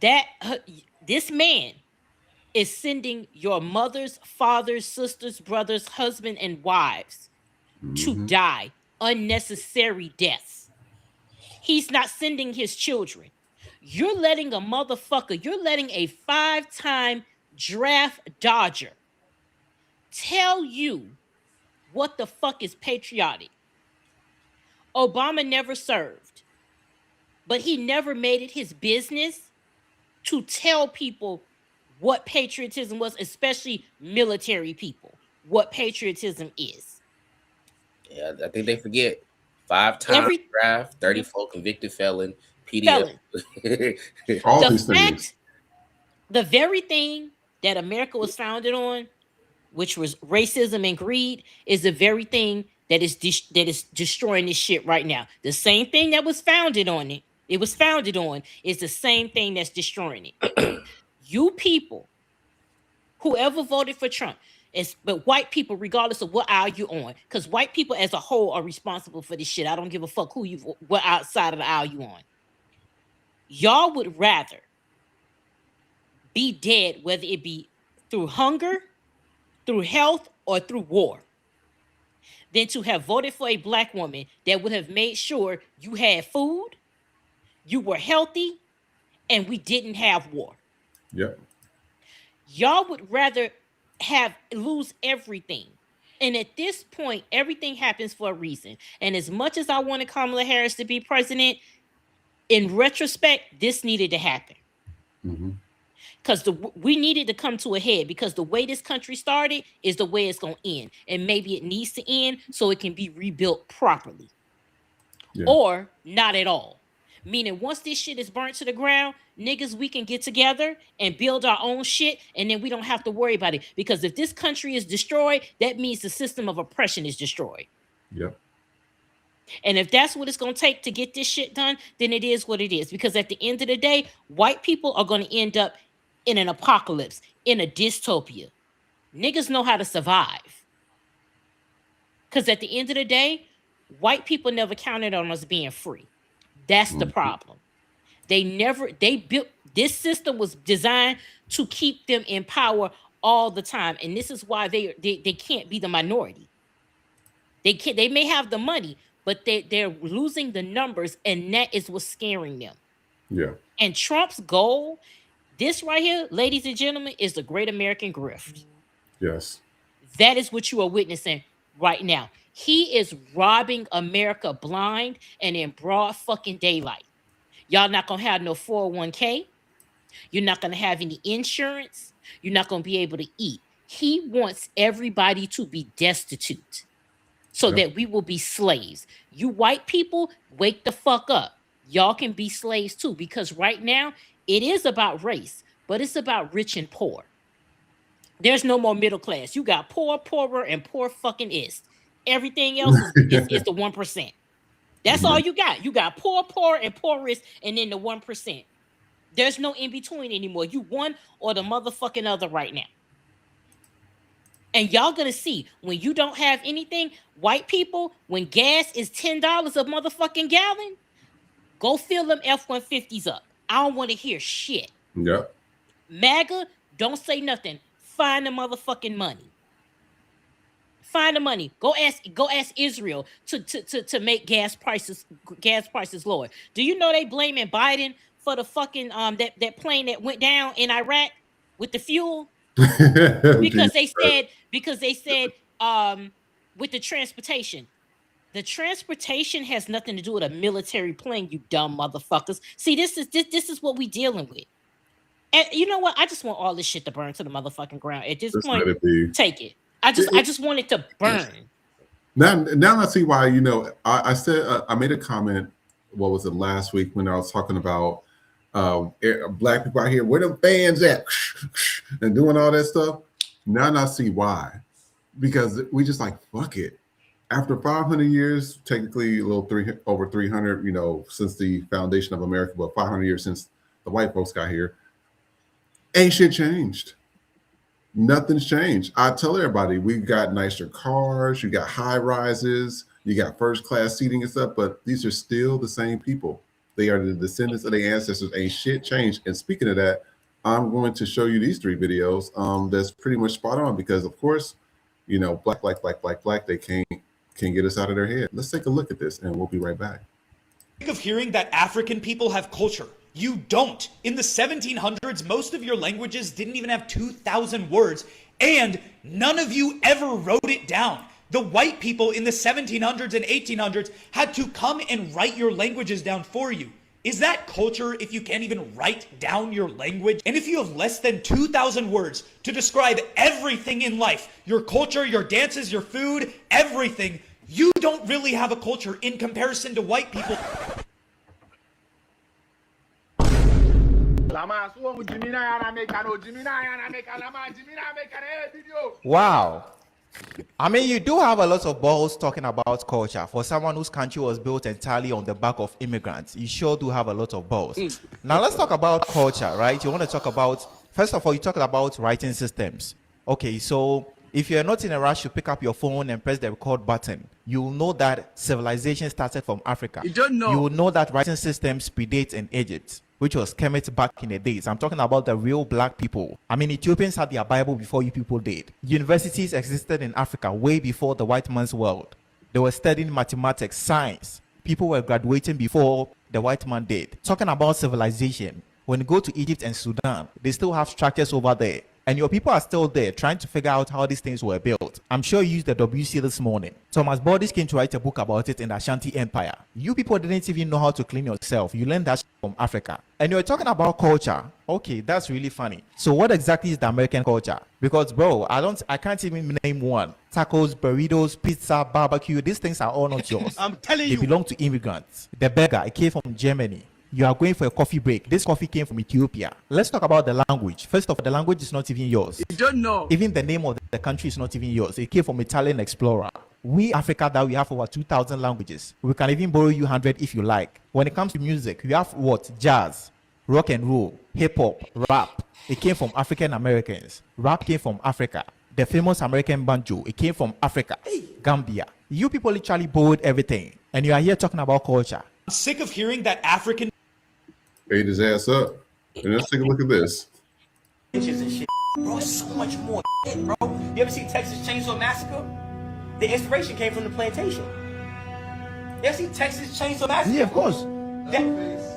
This man is sending your mothers, fathers, sisters, brothers, husband, and wives to die unnecessary deaths. He's not sending his children. You're letting a 5-time draft dodger tell you what the fuck is patriotic. Obama never served, but he never made it his business to tell people what patriotism was, especially military people, what patriotism is. Yeah, I think they forget 5-time draft, 34 convicted felon, PDF. All The these things. fact, the very thing that America was founded on, which was racism and greed, is the very thing that is destroying this shit right now. The same thing that was founded on it was founded on, is the same thing that's destroying it. You people, whoever voted for Trump, but white people, regardless of what aisle you're on, because white people as a whole are responsible for this shit. I don't give a fuck what outside of the aisle you on. Y'all would rather be dead, whether it be through hunger, through health, or through war, than to have voted for a black woman that would have made sure you had food, you were healthy, and we didn't have war. Yep. Y'all would rather lose everything. And at this point, everything happens for a reason. And as much as I wanted Kamala Harris to be president, in retrospect, this needed to happen. Because we needed to come to a head, because the way this country started is the way it's going to end. And maybe it needs to end so it can be rebuilt properly. Yeah. Or not at all. Meaning once this shit is burnt to the ground, niggas, we can get together and build our own shit, and then we don't have to worry about it. Because if this country is destroyed, that means the system of oppression is destroyed. Yep. And if that's what it's going to take to get this shit done, then it is what it is. Because at the end of the day, white people are going to end up in an apocalypse, in a dystopia. Niggas know how to survive. Because at the end of the day, white people never counted on us being free. That's the problem. They built, this system was designed to keep them in power all the time. And this is why they can't be the minority. They may have the money, but they're losing the numbers, and that is what's scaring them. Yeah. And Trump's goal, this right here, ladies and gentlemen, is the great American grift. Yes. That is what you are witnessing right now. He is robbing America blind and in broad fucking daylight. Y'all not going to have no 401k. You're not going to have any insurance. You're not going to be able to eat. He wants everybody to be destitute so that we will be slaves. You white people, wake the fuck up. Y'all can be slaves too, because right now it is about race, but it's about rich and poor. There's no more middle class. You got poor, poorer, and poor fucking ist. Everything else is the 1%. That's all you got. You got poor, and poorest, and then the 1%. There's no in between anymore. You one or the motherfucking other right now. And y'all gonna see, when you don't have anything, white people, when gas is $10 a motherfucking gallon, go fill them F-150s up. I don't want to hear shit. Yep. MAGA, don't say nothing. Find the motherfucking money. Find the money. Go ask Israel to make gas prices lower. Do you know they blaming Biden for the fucking that plane that went down in Iraq with the fuel? because they said with the transportation. The transportation has nothing to do with a military plane, you dumb motherfuckers. See, this is what we dealing with. And you know what? I just want all this shit to burn to the motherfucking ground. At this point, take it. I just want it to burn. Now I see why. I said I made a comment. What was it, last week, when I was talking about black people out here, where the fans at, and doing all that stuff. Now I see why, because we just like, fuck it. After 500 years, technically over 300, since the foundation of America, but 500 years since the white folks got here, ain't shit changed. Nothing's changed. I tell everybody, we've got nicer cars, you got high rises, you got first class seating and stuff, but these are still the same people. They are the descendants of their ancestors. Ain't shit changed. And speaking of that, I'm going to show you these 3 videos that's pretty much spot on, because of course, black, they can't get us out of their head. Let's take a look at this and we'll be right back. Of hearing that African people have culture. You don't. In the 1700s, most of your languages didn't even have 2,000 words, and none of you ever wrote it down. The white people in the 1700s and 1800s had to come and write your languages down for you. Is that culture if you can't even write down your language? And if you have less than 2,000 words to describe everything in life, your culture, your dances, your food, everything, you don't really have a culture in comparison to white people. Wow. I mean, you do have a lot of balls talking about culture. For someone whose country was built entirely on the back of immigrants, you sure do have a lot of balls. Now, let's talk about culture, right? You want to talk about, first of all, you talked about writing systems. Okay, so if you're not in a rush to pick up your phone and press the record button, you will know that civilization started from Africa. You don't know. You will know that writing systems predate in Egypt, which was Kemet back in the days. I'm talking about the real black people. I mean, Ethiopians had their Bible before you people did. Universities existed in Africa way before the white man's world. They were studying mathematics, science. People were graduating before the white man did. Talking about civilization, when you go to Egypt and Sudan, they still have structures over there. And your people are still there trying to figure out how these things were built. I'm sure you used the WC this morning. Thomas Bordis came to write a book about it in the Ashanti Empire. You people didn't even know how to clean yourself. You learned that from Africa. And you're talking about culture. Okay, that's really funny. So what exactly is the American culture? Because bro, I can't even name one. Tacos, burritos, pizza, barbecue, these things are all not yours. I'm telling you. They belong to immigrants. The burger, it came from Germany. You are going for a coffee break. This coffee came from Ethiopia. Let's talk about the language. First of all, the language is not even yours. You don't know. Even the name of the country is not even yours. It came from Italian explorer. We, Africa, that we have over 2,000 languages. We can even borrow you 100 if you like. When it comes to music, we have what? Jazz, rock and roll, hip hop, rap. It came from African Americans. Rap came from Africa. The famous American banjo, it came from Africa, Gambia. You people literally borrowed everything. And you are here talking about culture. I'm sick of hearing that African ate his ass up. And let's take a look at this. And shit. Bro, it's so much more shit, bro. You ever see Texas Chainsaw Massacre? The inspiration came from the plantation. You ever see Texas Chainsaw Massacre? Yeah, of course.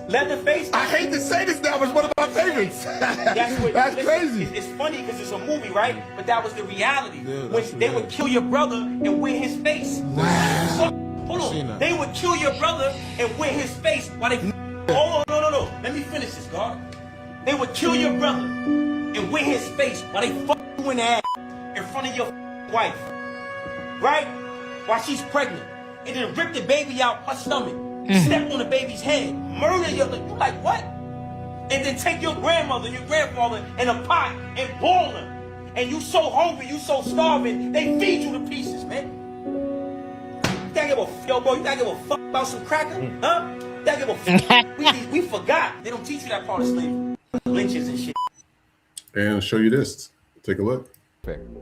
Leatherface. I hate to say this now, but it's one of my favorites. That's crazy. It's funny because it's a movie, right? But that was the reality. When they would kill your brother and wear his face. Wow. Hold on. They would kill your brother and wear his face while they... Oh, no. Let me finish this, God. They would kill your brother and wear his face while they fuck you in the ass in front of your wife. Right? While she's pregnant. And then rip the baby out her stomach. Step on the baby's head. Murder your... You like, what? And then take your grandmother, your grandfather in a pot and boil them. And you so hungry, you so starving, they feed you to pieces, man. You think give a yo, bro, you think give a fuck about some cracker? Huh? That give a fuck. We forgot. They don't teach you that part of slavery. Lynches and shit. And show you this. Take a look.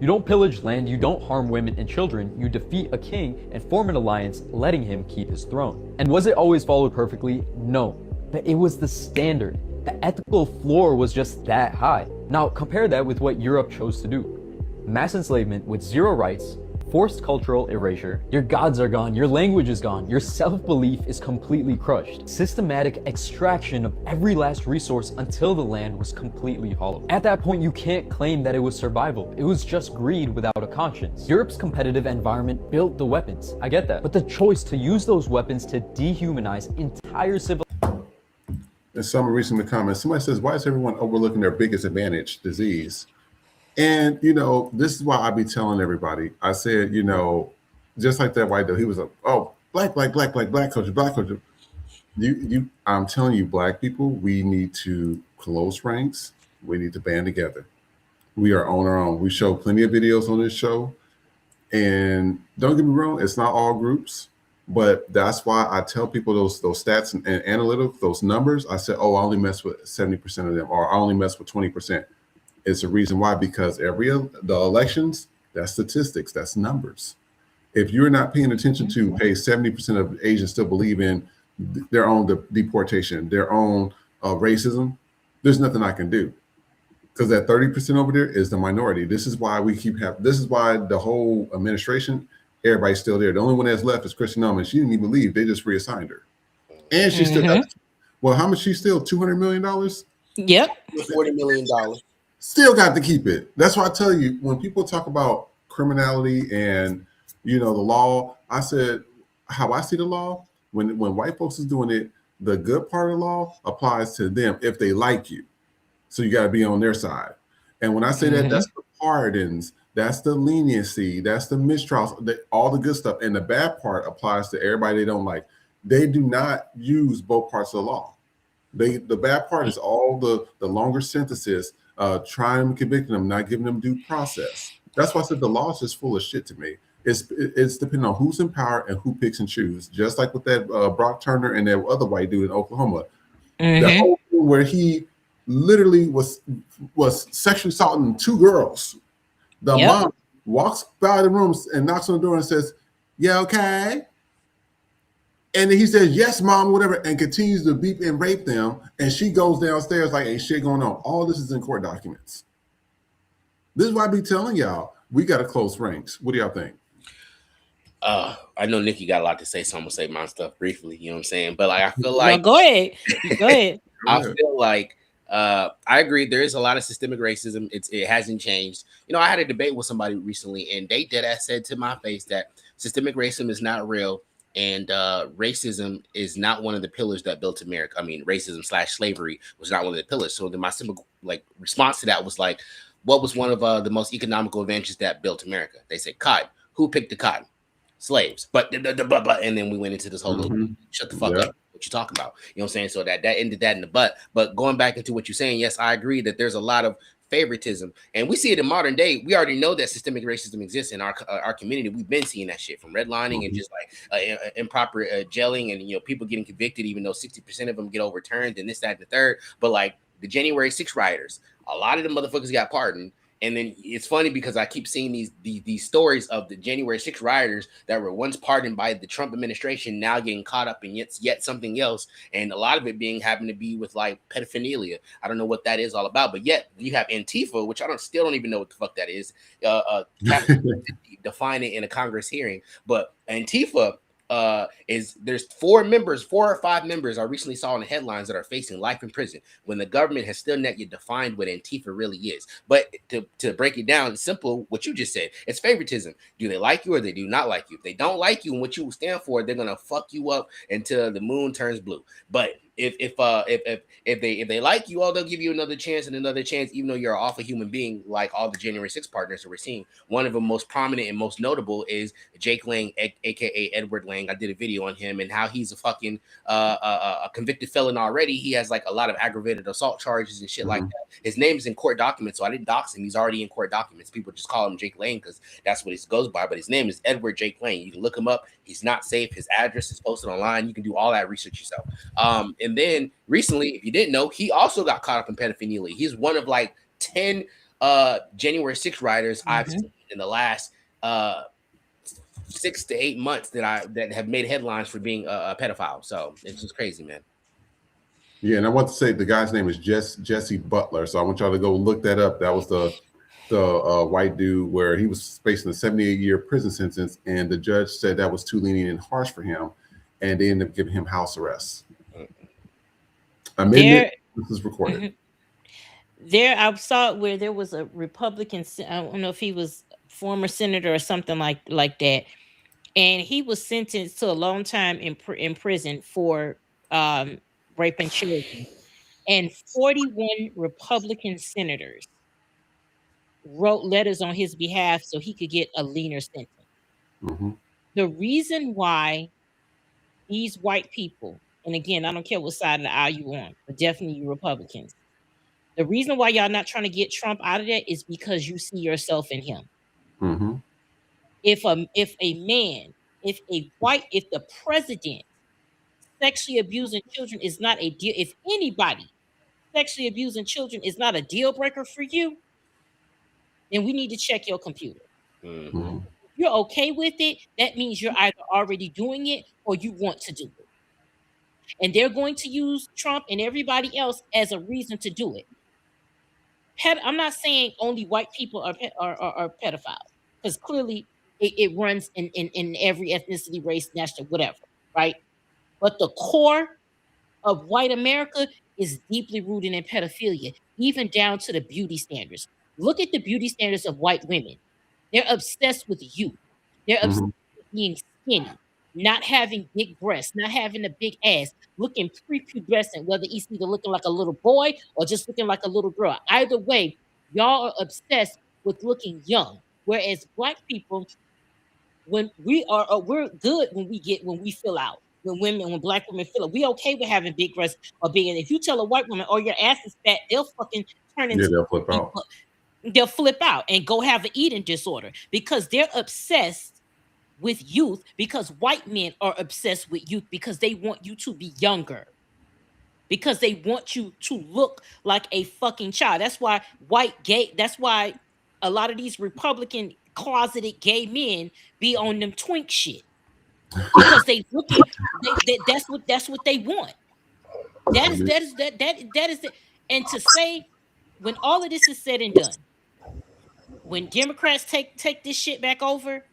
You don't pillage land, you don't harm women and children, you defeat a king and form an alliance, letting him keep his throne. And was it always followed perfectly? No. But it was the standard. The ethical floor was just that high. Now compare that with what Europe chose to do. Mass enslavement with zero rights, forced cultural erasure, your gods are gone, your language is gone, your self-belief is completely crushed. Systematic extraction of every last resource until the land was completely hollow. At that point, you can't claim that it was survival. It was just greed without a conscience. Europe's competitive environment built the weapons. I get that. But the choice to use those weapons to dehumanize entire civil... And someone recently in the comments, somebody says, why is everyone overlooking their biggest advantage, disease? And, you know, this is why I be telling everybody. I said, you know, just like that white dude, he was like, oh, black culture. I'm telling you, black people, we need to close ranks. We need to band together. We are on our own. We show plenty of videos on this show. And don't get me wrong, it's not all groups. But that's why I tell people those stats and analytics, those numbers. I said, oh, I only mess with 70% of them, or I only mess with 20%. It's a reason why, because the elections, that's statistics, that's numbers. If you're not paying attention to, hey, 70% of Asians still believe in their own deportation, their own racism, there's nothing I can do. Because that 30% over there is the minority. This is why this is why the whole administration, everybody's still there. The only one that's left is Kristen Noman. She didn't even leave. They just reassigned her. And she still got, well, how much she still? $200 million? Yep. $40 million. Still got to keep it. That's why I tell you, when people talk about criminality and, you know, the law, I said, how I see the law, when white folks is doing it, The good part of the law applies to them if they like you. So you got to be on their side. And when I say that, that's the pardons, that's the leniency, that's the mistrials, all the good stuff. And the bad part applies to everybody they don't like. They do not use both parts of the law. The bad part is all the longer sentences, trying to convict them, not giving them due process. That's why I said the law is just full of shit to me. It's depending on who's in power and who picks and chooses. Just like with that Brock Turner and that other white dude in Oklahoma, the whole thing where he literally was sexually assaulting 2 girls. The mom walks by the room and knocks on the door and says, "Yeah, okay." And then he says, "Yes, mom," whatever, and continues to beat and rape them. And she goes downstairs like, "Ain't shit going on." All this is in court documents. This is why I be telling y'all, we got to close ranks. What do y'all think? I know Nikki got a lot to say, so I'm gonna say my stuff briefly. You know what I'm saying? But like, I feel like go ahead. Go ahead. I feel like I agree. There is a lot of systemic racism. It hasn't changed. You know, I had a debate with somebody recently, and they said to my face that systemic racism is not real, and racism is not one of the pillars that built America. I mean, racism / slavery was not one of the pillars. So then my simple response to that was like, what was one of the most economical advantages that built America? They said cotton. Who picked the cotton? Slaves. But and then we went into this whole little shut the fuck up. What you talking about? You know what I'm saying? So that ended that in the butt. But going back into what you're saying, yes, I agree that there's a lot of favoritism, and we see it in modern day. We already know that systemic racism exists in our community. We've been seeing that shit from redlining and just like improper jailing, and you know, people getting convicted even though 60% of them get overturned and this, that, and the third. But like the January 6 rioters, a lot of them motherfuckers got pardoned. And then it's funny because I keep seeing these stories of the January 6 rioters that were once pardoned by the Trump administration now getting caught up in yet something else. And a lot of it having to be with like pedophilia. I don't know what that is all about, but yet you have Antifa, which I still don't even know what the fuck that is. Define it in a Congress hearing, but Antifa there's 4 or 5 members I recently saw in the headlines that are facing life in prison when the government has still not yet defined what Antifa really is. But to break it down, it's simple, what you just said, it's favoritism. Do they like you or they do not like you? If they don't like you and what you stand for, they're gonna fuck you up until the moon turns blue. But if they like you, they'll give you another chance and another chance, even though you're an awful human being, like all the January 6 partners that we're seeing. One of them most prominent and most notable is Jake Lang, aka Edward Lang. I did a video on him and how he's a fucking a convicted felon already. He has like a lot of aggravated assault charges and shit like that. His name is in court documents, so I didn't dox him. He's already in court documents. People just call him Jake Lang because that's what he goes by. But his name is Edward Jake Lang. You can look him up. He's not safe. His address is posted online. You can do all that research yourself. And then recently, if you didn't know, he also got caught up in pedophilia. He's one of like 10 January 6 rioters I've seen in the last 6 to 8 months that have made headlines for being a pedophile. So it's just crazy, man. Yeah, and I want to say the guy's name is Jesse Butler. So I want y'all to go look that up. That was the white dude where he was facing a 78-year prison sentence, and the judge said that was too lenient and harsh for him, and they ended up giving him house arrest. This is recorded. There, I saw where there was a Republican. I don't know if he was former senator or something like that, and he was sentenced to a long time in prison for raping children. And 41 Republican senators wrote letters on his behalf so he could get a leaner sentence. The reason why these white people, and again, I don't care what side of the aisle you on, but definitely you Republicans, the reason why y'all not trying to get Trump out of that is because you see yourself in him. If the president sexually abusing children is not a deal, if anybody sexually abusing children is not a deal breaker for you, then we need to check your computer. If you're okay with it, that means you're either already doing it or you want to do it. And they're going to use Trump and everybody else as a reason to do it. I'm not saying only white people are pedophiles, because clearly it runs in every ethnicity, race, national, whatever, right? But the core of white America is deeply rooted in pedophilia, even down to the beauty standards. Look at the beauty standards of white women. They're obsessed with youth. They're obsessed with being skinny. not having big breasts, not having a big ass, looking prepubescent, whether it's either looking like a little boy or just looking like a little girl. Either way, y'all are obsessed with looking young. Whereas black people, when we're good when we fill out. When black women feel it, we okay with having big breasts or being. If you tell a white woman, "Oh, your ass is fat," they'll fucking turn Yeah, into. they'll flip out. They'll flip out and go have an eating disorder because they're obsessed with youth, because white men are obsessed with youth because they want you to be younger, because they want you to look like a fucking child. That's why that's why a lot of these Republican closeted gay men be on them twink shit, because they looking that's what they want. That is it. And to say, when all of this is said and done, when Democrats take this shit back over,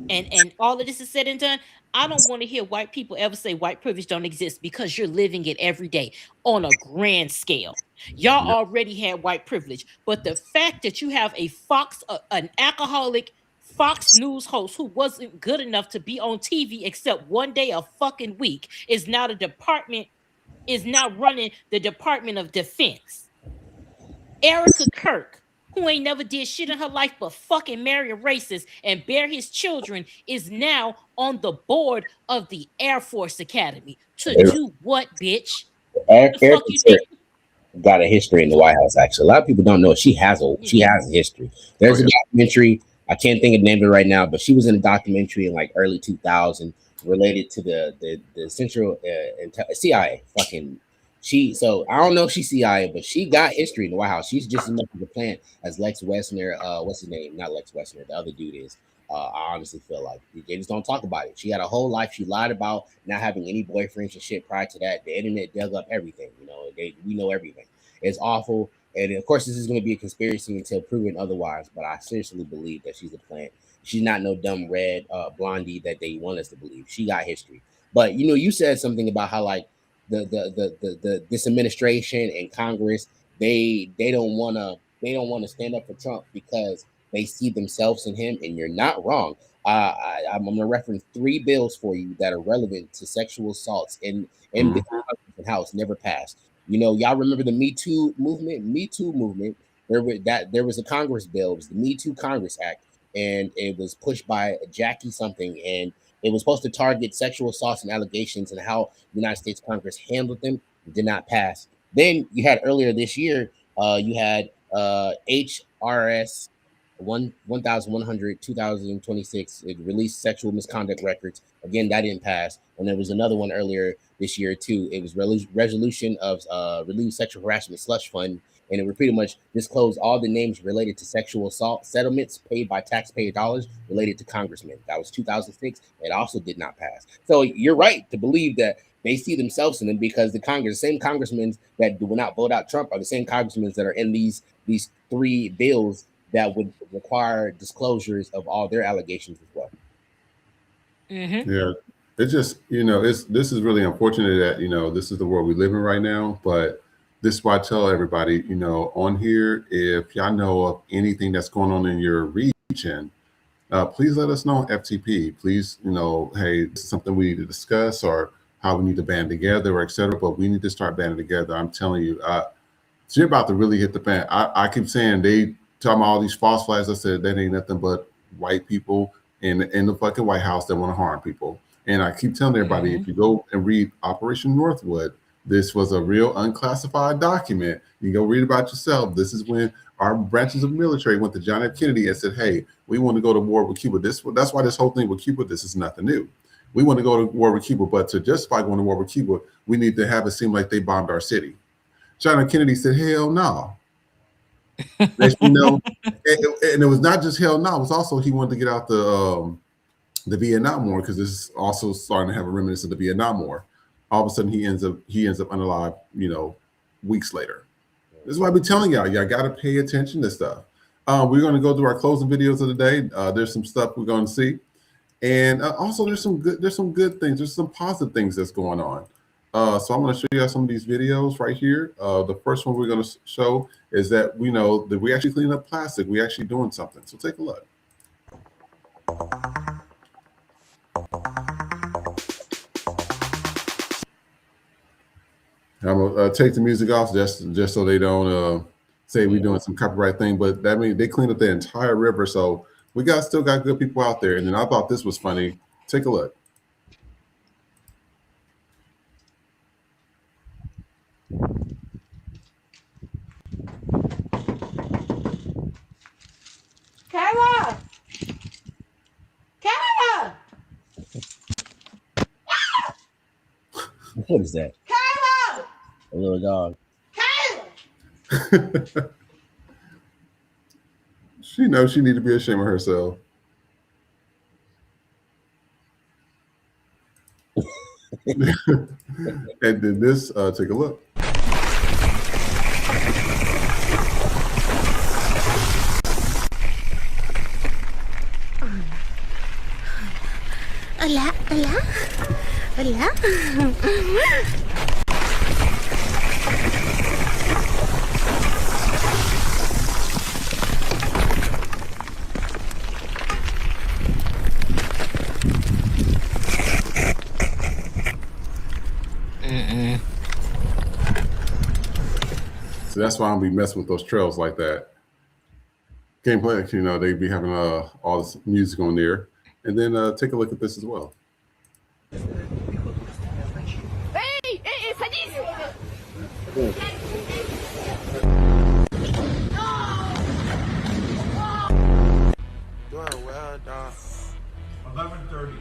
and all of this is said and done, I don't want to hear white people ever say white privilege don't exist, because you're living it every day on a grand scale. Y'all already had white privilege, but the fact that you have an alcoholic Fox News host who wasn't good enough to be on TV except one day a fucking week is now running the Department of Defense. Erica Kirk, who ain't never did shit in her life but fucking marry a racist and bear his children, is now on the board of the Air Force Academy. To do what, bitch? The fuck you think? Got a history in the White House. Actually, a lot of people don't know she has a history. There's a documentary. I can't think of the name of it right now, but she was in a documentary in like early 2000 related to the Central CIA. So I don't know if she's CIA, but she got history in the White House. She's just as much of a plant as Lex Wessner. What's his name? Not Lex Wessner. The other dude is. I honestly feel like they just don't talk about it. She had a whole life. She lied about not having any boyfriends and shit prior to that. The internet dug up everything. We know everything. It's awful. And of course, this is going to be a conspiracy until proven otherwise. But I seriously believe that she's a plant. She's not no dumb red blondie that they want us to believe. She got history. But you said something about how like this administration and Congress, they don't want to stand up for Trump because they see themselves in him, and you're not wrong. I'm going to reference 3 bills for you that are relevant to sexual assaults in the House, never passed. Y'all remember the Me Too movement? There was a Congress bill. It was the Me Too Congress Act, and it was pushed by Jackie something, and it was supposed to target sexual assaults and allegations and how the United States Congress handled them. It did not pass. Then you had earlier this year, you had HRS 1100 2026. It released sexual misconduct records. Again, that didn't pass. And there was another one earlier this year too. It was resolution of relieve sexual harassment slush fund, and it would pretty much disclose all the names related to sexual assault settlements paid by taxpayer dollars related to congressmen. That was 2006. It also did not pass. So you're right to believe that they see themselves in them, because the same congressmen that will not vote out Trump are the same congressmen that are in these 3 bills that would require disclosures of all their allegations as well. Mm-hmm. Yeah, it's just this is really unfortunate that this is the world we live in right now. But this is why I tell everybody on here, if y'all know of anything that's going on in your region, please let us know on FTP. Please, hey, this is something we need to discuss, or how we need to band together, or etc. But we need to start banding together. I'm telling you, so you're about to really hit the fan. I keep saying they talking about all these false flags. I said that ain't nothing but white people in the fucking White House that want to harm people. And I keep telling everybody, if you go and read Operation Northwood, this was a real unclassified document. You go read about yourself. This is when our branches of military went to John F. Kennedy and said, hey, we want to go to war with Cuba. That's why this whole thing with Cuba, this is nothing new. We want to go to war with Cuba, but to justify going to war with Cuba, we need to have it seem like they bombed our city. John F. Kennedy said, hell no. And it was not just hell no. It was also he wanted to get out the Vietnam War, because this is also starting to have a reminiscence of the Vietnam War. All of a sudden, he ends up unalive, weeks later. This is why I be telling y'all got to pay attention to stuff. We're going to go through our closing videos of the day. There's some stuff we're going to see, and also there's some good things. There's some positive things that's going on. So I'm going to show you guys some of these videos right here. The first one we're going to show is that we know that we actually clean up plastic. We're actually doing something. So take a look. I'm gonna take the music off just so they don't say we're doing some copyright thing. But that means they cleaned up the entire river, so we still got good people out there. And then I thought this was funny. Take a look. Kayla! Kayla! What is that? Kayla! A little dog. Kayla! She knows she need to be ashamed of herself. And then this, take a look. Hola, hola, hola. So that's why I'm be messing with those trails like that. Gameplay, you know, they be having all this music on there. And then take a look at this as well. Эй, садись! Doing well, dog. 11:30.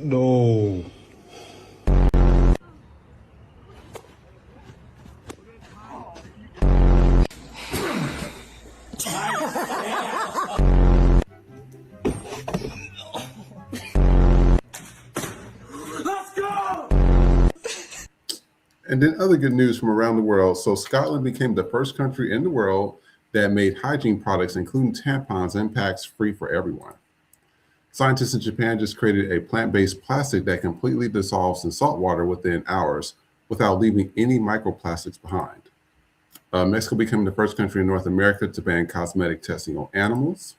No. And then other good news from around the world. So Scotland became the first country in the world that made hygiene products, including tampons and packs, free for everyone. Scientists in Japan just created a plant-based plastic that completely dissolves in salt water within hours without leaving any microplastics behind. Mexico became the first country in North America to ban cosmetic testing on animals.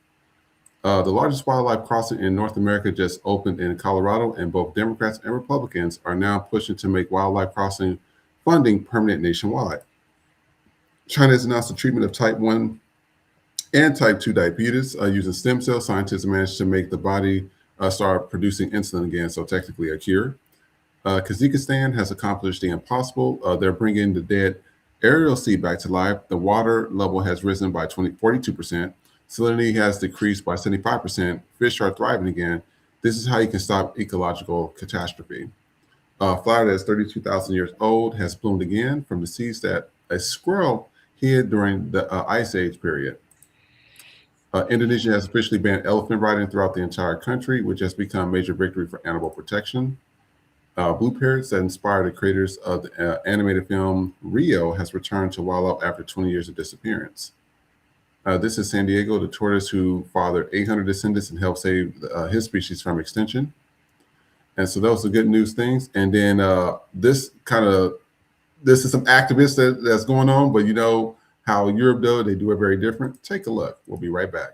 The largest wildlife crossing in North America just opened in Colorado, and both Democrats and Republicans are now pushing to make wildlife crossing funding permanent nationwide. China has announced the treatment of type 1 and type 2 diabetes using stem cells. Scientists managed to make the body start producing insulin again, so technically a cure. Kazakhstan has accomplished the impossible. They're bringing the dead aerial sea back to life. The water level has risen by 42%. Salinity has decreased by 75%. Fish are thriving again. This is how you can stop ecological catastrophe. Flower that's 32,000 years old has bloomed again from the seeds that a squirrel hid during the Ice Age period. Indonesia has officially banned elephant riding throughout the entire country, which has become a major victory for animal protection. Blue parrots that inspired the creators of the animated film Rio has returned to wildlife after 20 years of disappearance. This is San Diego, the tortoise who fathered 800 descendants and helped save his species from extinction. And so those are good news things. And then this is some activists that's going on, but you know how Europe does, they do it very different. Take a look. We'll be right back.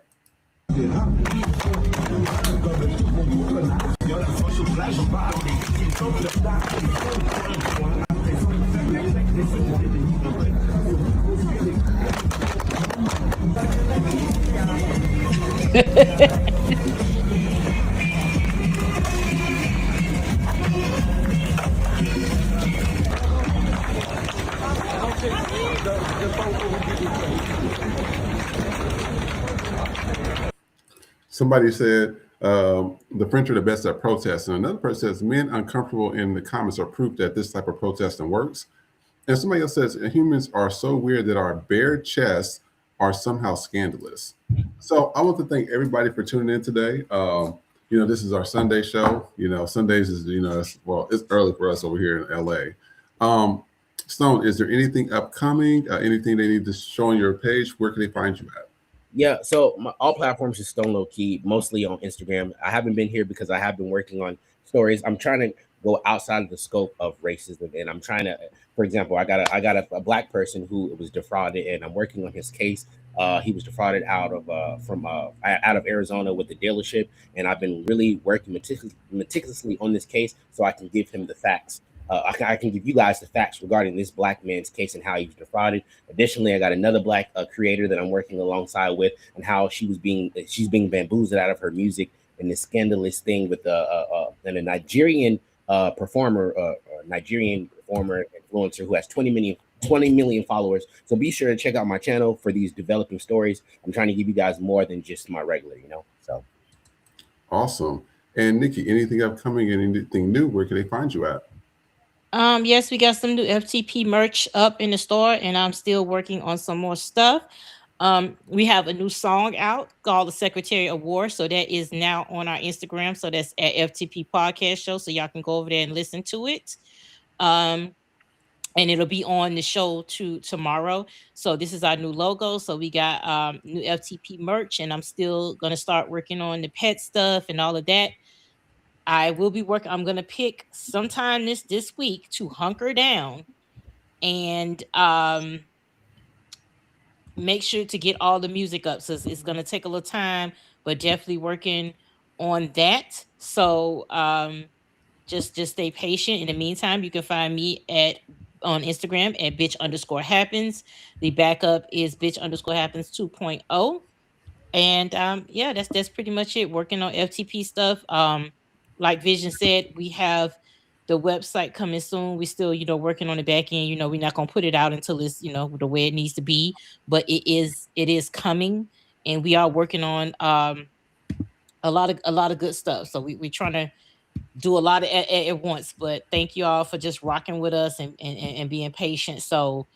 Somebody said the French are the best at protesting. Another person says men uncomfortable in the comments are proof that this type of protesting works. And somebody else says humans are so weird that our bare chests are somehow scandalous. So I want to thank everybody for tuning in today. You know, this is our Sunday show. You know, Sundays is, you know, it's early for us over here in LA. Stone, is there anything upcoming? Anything they need to show on your page? Where can they find you at? Yeah, so all platforms is Stone Low Key, mostly on Instagram. I haven't been here because I have been working on stories. I'm trying to go outside of the scope of racism. And I'm trying to, for example, I got a black person who was defrauded, and I'm working on his case. He was defrauded out of Arizona with the dealership, and I've been really working meticulously on this case so I can give him the facts. I can give you guys the facts regarding this black man's case and how he was defrauded. Additionally, I got another black creator that I'm working alongside with, and how she's being bamboozled out of her music in this scandalous thing with a Nigerian Nigerian performer influencer who has 20 million followers. So be sure to check out my channel for these developing stories. I'm trying to give you guys more than just my regular, so. Awesome. And Nikki, anything upcoming, anything new, where can they find you at? Yes, we got some new FTP merch up in the store, and I'm still working on some more stuff. We have a new song out called The Secretary of War. So that is now on our Instagram. So that's at FTP Podcast Show. So y'all can go over there and listen to it. And it'll be on the show tomorrow. So this is our new logo. So we got new FTP merch, and I'm still going to start working on the pet stuff and all of that. I will be working. I'm going to pick sometime this week to hunker down and make sure to get all the music up. So it's going to take a little time, but definitely working on that. So just stay patient. In the meantime, you can find me on Instagram at bitch_happens. The backup is bitch_happens 2.0. And yeah, that's pretty much it. Working on FTP stuff. Like Vision said, we have the website coming soon. We still, working on the back end. We're not gonna put it out until it's, the way it needs to be. But it is coming, and we are working on a lot of good stuff. So we're trying to do a lot at once. But thank you all for just rocking with us and being patient. So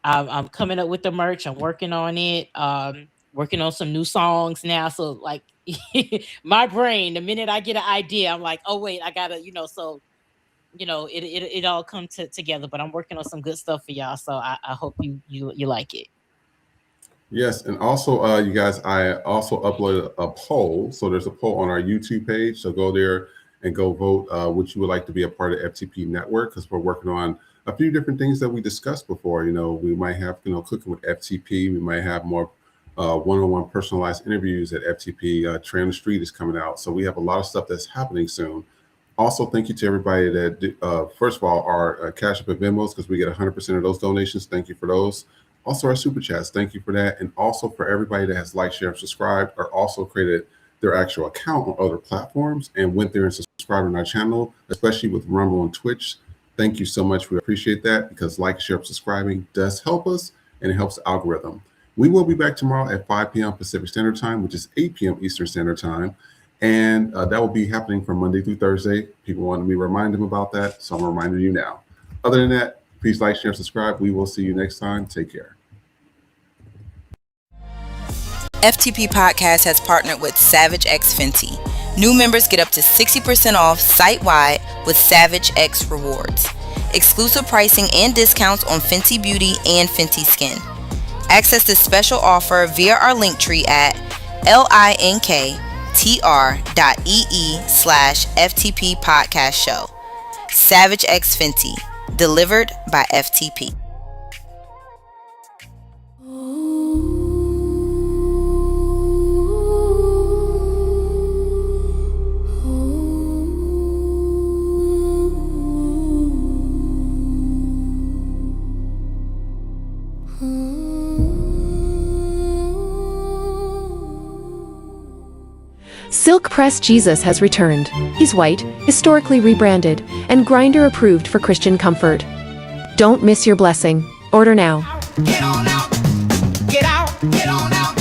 I'm coming up with the merch. I'm working on it. Working on some new songs now. So like my brain, the minute I get an idea, I'm like, oh wait, I gotta, so it all come together. But I'm working on some good stuff for y'all. So I hope you like it. Yes, and also you guys, I also uploaded a poll. So there's a poll on our YouTube page. So go there and go vote which you would like to be a part of FTP Network, because we're working on a few different things that we discussed before. We might have cooking with FTP. We might have more one-on-one personalized interviews at FTP. Trend Street is coming out. So we have a lot of stuff that's happening soon. Also, thank you to everybody that, first of all, our Cash App and Venmos, because we get 100% of those donations. Thank you for those. Also, our Super Chats. Thank you for that. And also for everybody that has liked, shared, and subscribed, or also created their actual account on other platforms and went there and subscribed on our channel, especially with Rumble and Twitch. Thank you so much. We appreciate that, because like, share, subscribing does help us, and it helps the algorithm. We will be back tomorrow at 5 p.m. Pacific Standard Time, which is 8 p.m. Eastern Standard Time. And that will be happening from Monday through Thursday. People wanted me to remind them about that, so I'm reminding you now. Other than that, please like, share, subscribe. We will see you next time. Take care. FTP Podcast has partnered with Savage X Fenty. New members get up to 60% off site-wide with Savage X Rewards. Exclusive pricing and discounts on Fenty Beauty and Fenty Skin. Access this special offer via our link tree at linktr.ee/FTP Podcast Show. Savage X Fenty, delivered by FTP. Silk Press Jesus has returned. He's white, historically rebranded, and grinder approved for Christian comfort. Don't miss your blessing. Order now. Get on out, get out, get on out.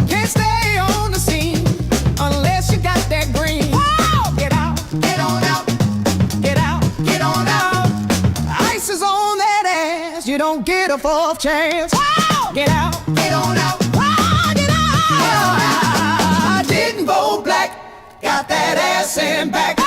Can't stay on the scene unless you got that green. Whoa! Get out, get on out, get out, get on out. Ice is on that ass, you don't get a fourth chance. Whoa! Get out, get on out, whoa, get out. I didn't vote black, got that ass in back.